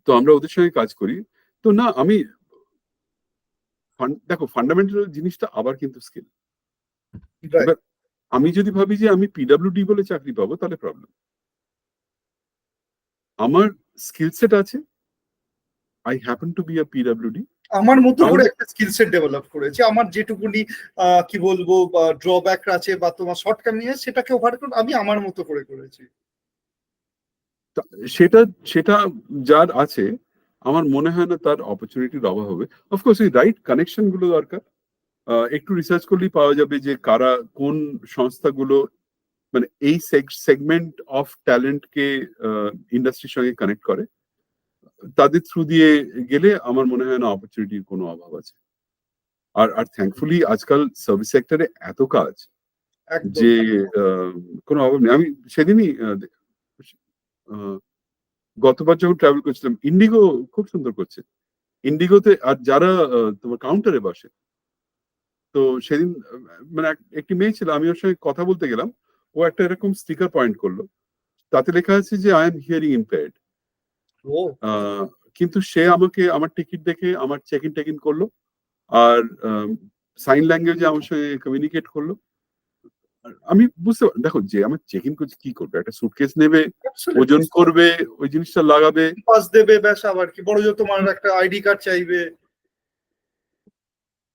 তো আমরা ওদের সঙ্গে কাজ করি। তো না, আমি দেখো ফান্ডামেন্টাল জিনিসটা আবার কিন্তু স্কিল। রাইট। এবার আমি যদি ভাবি যে আমি পিডাব্লিউডি বলে চাকরি পাবো, তাহলে প্রবলেম। আমার স্কিল সেট আছে, I happen to be a PWD, আমার মতো করে তাহলে একটা স্কিল সেট ডেভেলপ করেছে, আমার যেটুকুনি কি বলবো ড্রব্যাক আছে বা তোমার শর্টকামিং আছে, সেটাকে ওভারকাম আমি আমার মতো করে করেছি। সেটা সেটা যার আছে, আমার মনে হয় না তার অপরচুনিটির অভাব হবে। অফকোর্স এই রাইট কানেকশন গুলো দরকার। একটু রিসার্চ করলেই পাওয়া যাবে যে কারা, কোন সংস্থাগুলো মানে এই সেগমেন্ট অফ ট্যালেন্টকে ইন্ডাস্ট্রির সঙ্গে কানেক্ট করে। তাদের থ্রু দিয়ে গেলে আমার মনে হয় না অপরচুনিটির কোনো অভাব আছে। আর আর থ্যাঙ্কফুলি আজকাল সার্ভিস সেক্টরে এত কাজ একদম। যে কোনো অভাব নেই। আমি সেদিনই গতবার যখন ট্রাভেল করছিলাম, ইন্ডিগো খুব সুন্দর করছে। ইন্ডিগোতে আর যারা তোমার কাউন্টারে বসে, তো সেদিন মানে একটি মেয়ে ছিল, আমি ওর সঙ্গে কথা বলতে গেলাম, ও একটা এরকম স্টিকার পয়েন্ট করলো, তাতে লেখা আছে যে আই এম হিয়ারিং ইম্পেয়ার্ড। ও কিন্তু সে আমাকে আমার টিকিট দেখে আমার চেক ইন টেক ইন করলো, আর সাইন ল্যাঙ্গুয়েজে আমার সঙ্গে কমিউনিকেট করলো। আমি বুঝতে দেখো, যে আমার চেক ইন করছে কি করবে, একটা সুটকেস নেবে, ওজন করবে, ওই জিনিসটা লাগাবে, পাস দেবে, ব্যাস। আবার কি বড় জোর তোমার একটা আইডি কার্ড চাইবে।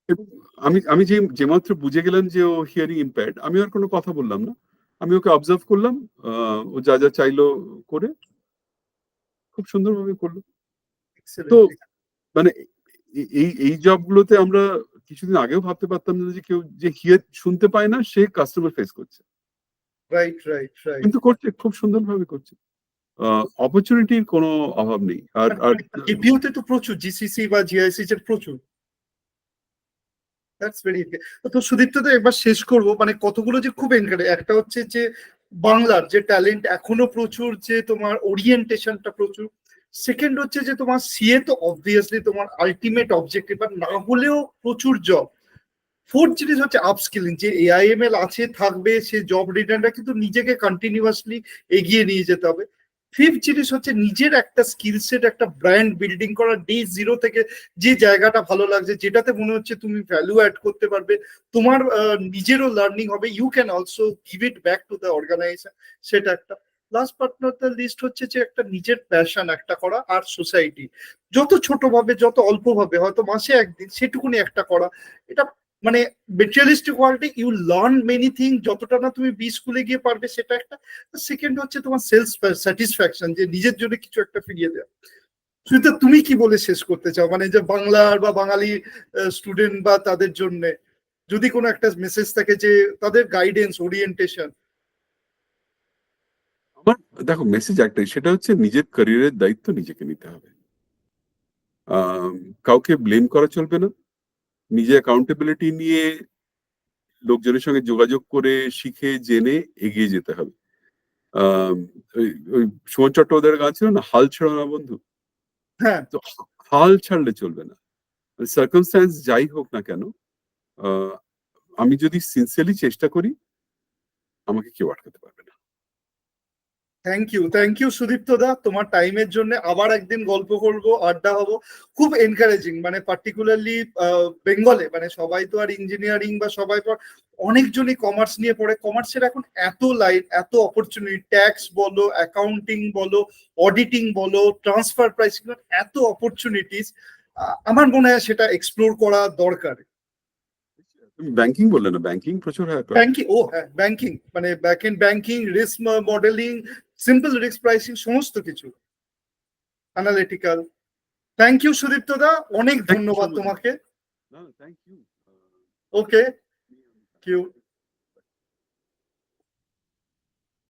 এবং আমি আমি যে মাত্র বুঝে গেলাম যে ও হিয়ারিং ইম্পেয়ার্ড, আমি আর কোনো কথা বললাম না, আমি ওকে অবজার্ভ করলাম, ও যা যা চাইলো করে খুব সুন্দরভাবে করলো। তো মানে এই জবগুলোতে আমরা কিছুদিন আগেও ভাবতে পারতাম না যে কেউ যে হিয়ার শুনতে পায় না সে কাস্টমার ফেস করছে, রাইট রাইট রাইট। কিন্তু করছে, খুব সুন্দরভাবে করছে। অপরচুনিটির কোনো অভাব নেই। আর আর জিপিইউতে তো প্রচুর, জিসিসি বা জিআইসি এর প্রচুর। That's very. তো সুদীপ্ত তো এবার শেষ করব, মানে কতগুলো যে খুব এনকারেজ। একটা হচ্ছে যে বাংলার যে ট্যালেন্ট এখনো প্রচুর, যে তোমার ওরিয়েন্টেশনটা প্রচুর। সেকেন্ড হচ্ছে যে তোমার সিএ তো অবভিয়াসলি তোমার আলটিমেট অবজেক্টিভ, আর না হলেও প্রচুর জব। ফোর্থ জিনিস হচ্ছে আপস্কিলিং, যে এআইএমএল আছে থাকবে, সে জব রিটার্নটা কিন্তু নিজেকে কন্টিনিউয়াসলি এগিয়ে নিয়ে যেতে হবে। ফিফথ জিনিস হচ্ছে নিজের একটা স্কিল সেট, একটা ব্র্যান্ড বিল্ডিং করা ডে জিরো থেকে। যে জায়গাটা ভালো লাগছে, যেটাতে মনে হচ্ছে তুমি ভ্যালু অ্যাড করতে পারবে, তোমার নিজেরও লার্নিং হবে, you can also give it back to the organisation, সেটা একটা। Last but not the least হচ্ছে যে একটা নিজের প্যাশন একটা করা, আর সোসাইটি যত ছোট ভাবে, যত অল্প ভাবে, হয়তো মাসে একদিন সেটুকুনি একটা করা। এটা মানে মেটেরিয়ালিস্টিক ওয়ার্ল্ডে ইউ লার্ন মেনি থিং, যতটা না তুমি বি স্কুলে গিয়ে পারবে, সেটা একটা। সেকেন্ড হচ্ছে তোমার সেলফ স্যাটিসফ্যাকশন, যে নিজের জন্য কিছু একটা ফিরিয়ে দেওয়া। সুইতা, তুমি কি বলে শেষ করতে চাও, মানে যে বাংলার বা বাঙালি স্টুডেন্ট বা তাদের জন্য যদি কোনো একটা মেসেজ থাকে, যে তাদের গাইডেন্স, ওরিয়েন্টেশন? আমার দেখো মেসেজ একটাই, সেটা হচ্ছে নিজের ক্যারিয়ারের দায়িত্ব নিজেকে নিতে হবে। কাউকে ব্লেম করা চলবে না, নিজে অ্যাকাউন্টেবিলিটি নিয়ে লোকজনের সঙ্গে যোগাযোগ করে শিখে জেনে এগিয়ে যেতে হবে। আম, ওই সুমন চট্টোপাধ্যায়ের গান ছিল না, হাল ছেড়ো না বন্ধু। হ্যাঁ। তো হাল ছাড়লে চলবে না, সার্কামস্ট্যান্স যাই হোক না কেন, আহ, আমি যদি সিনসিয়ারলি চেষ্টা করি, আমাকে কেউ আটকাতে পারবে না। থ্যাংক ইউ সুদীপ্ত দা, তোমার টাইমের জন্য। আবার একদিন গল্প করবো, আড্ডা হবো। খুব এনকারেজিং, মানে পার্টিকুলারলি বেঙ্গলে, মানে সবাই তো আর ইঞ্জিনিয়ারিং বা সবাই তো অনেকজনই কমার্স নিয়ে পড়ে। কমার্সের এখন এত লাইন, এত অপরচুনিটি, ট্যাক্স বলো, অ্যাকাউন্টিং বলো, অডিটিং বলো, ট্রান্সফার প্রাইসিং, এত অপরচুনিটিস। আমার মনে হয় সেটা এক্সপ্লোর করা দরকার। তুমি ব্যাংকিং বললে না, ব্যাংকিং প্রচুর হায়ার করে। ব্যাংকিং, ও হ্যাঁ, ব্যাংকিং মানে back end banking, risk modelling, simple risk pricing, সমস্ত কিছু analytical. Thank you Sudipta da, অনেক ধন্যবাদ তোমাকে। Thank you. Okay, thank you.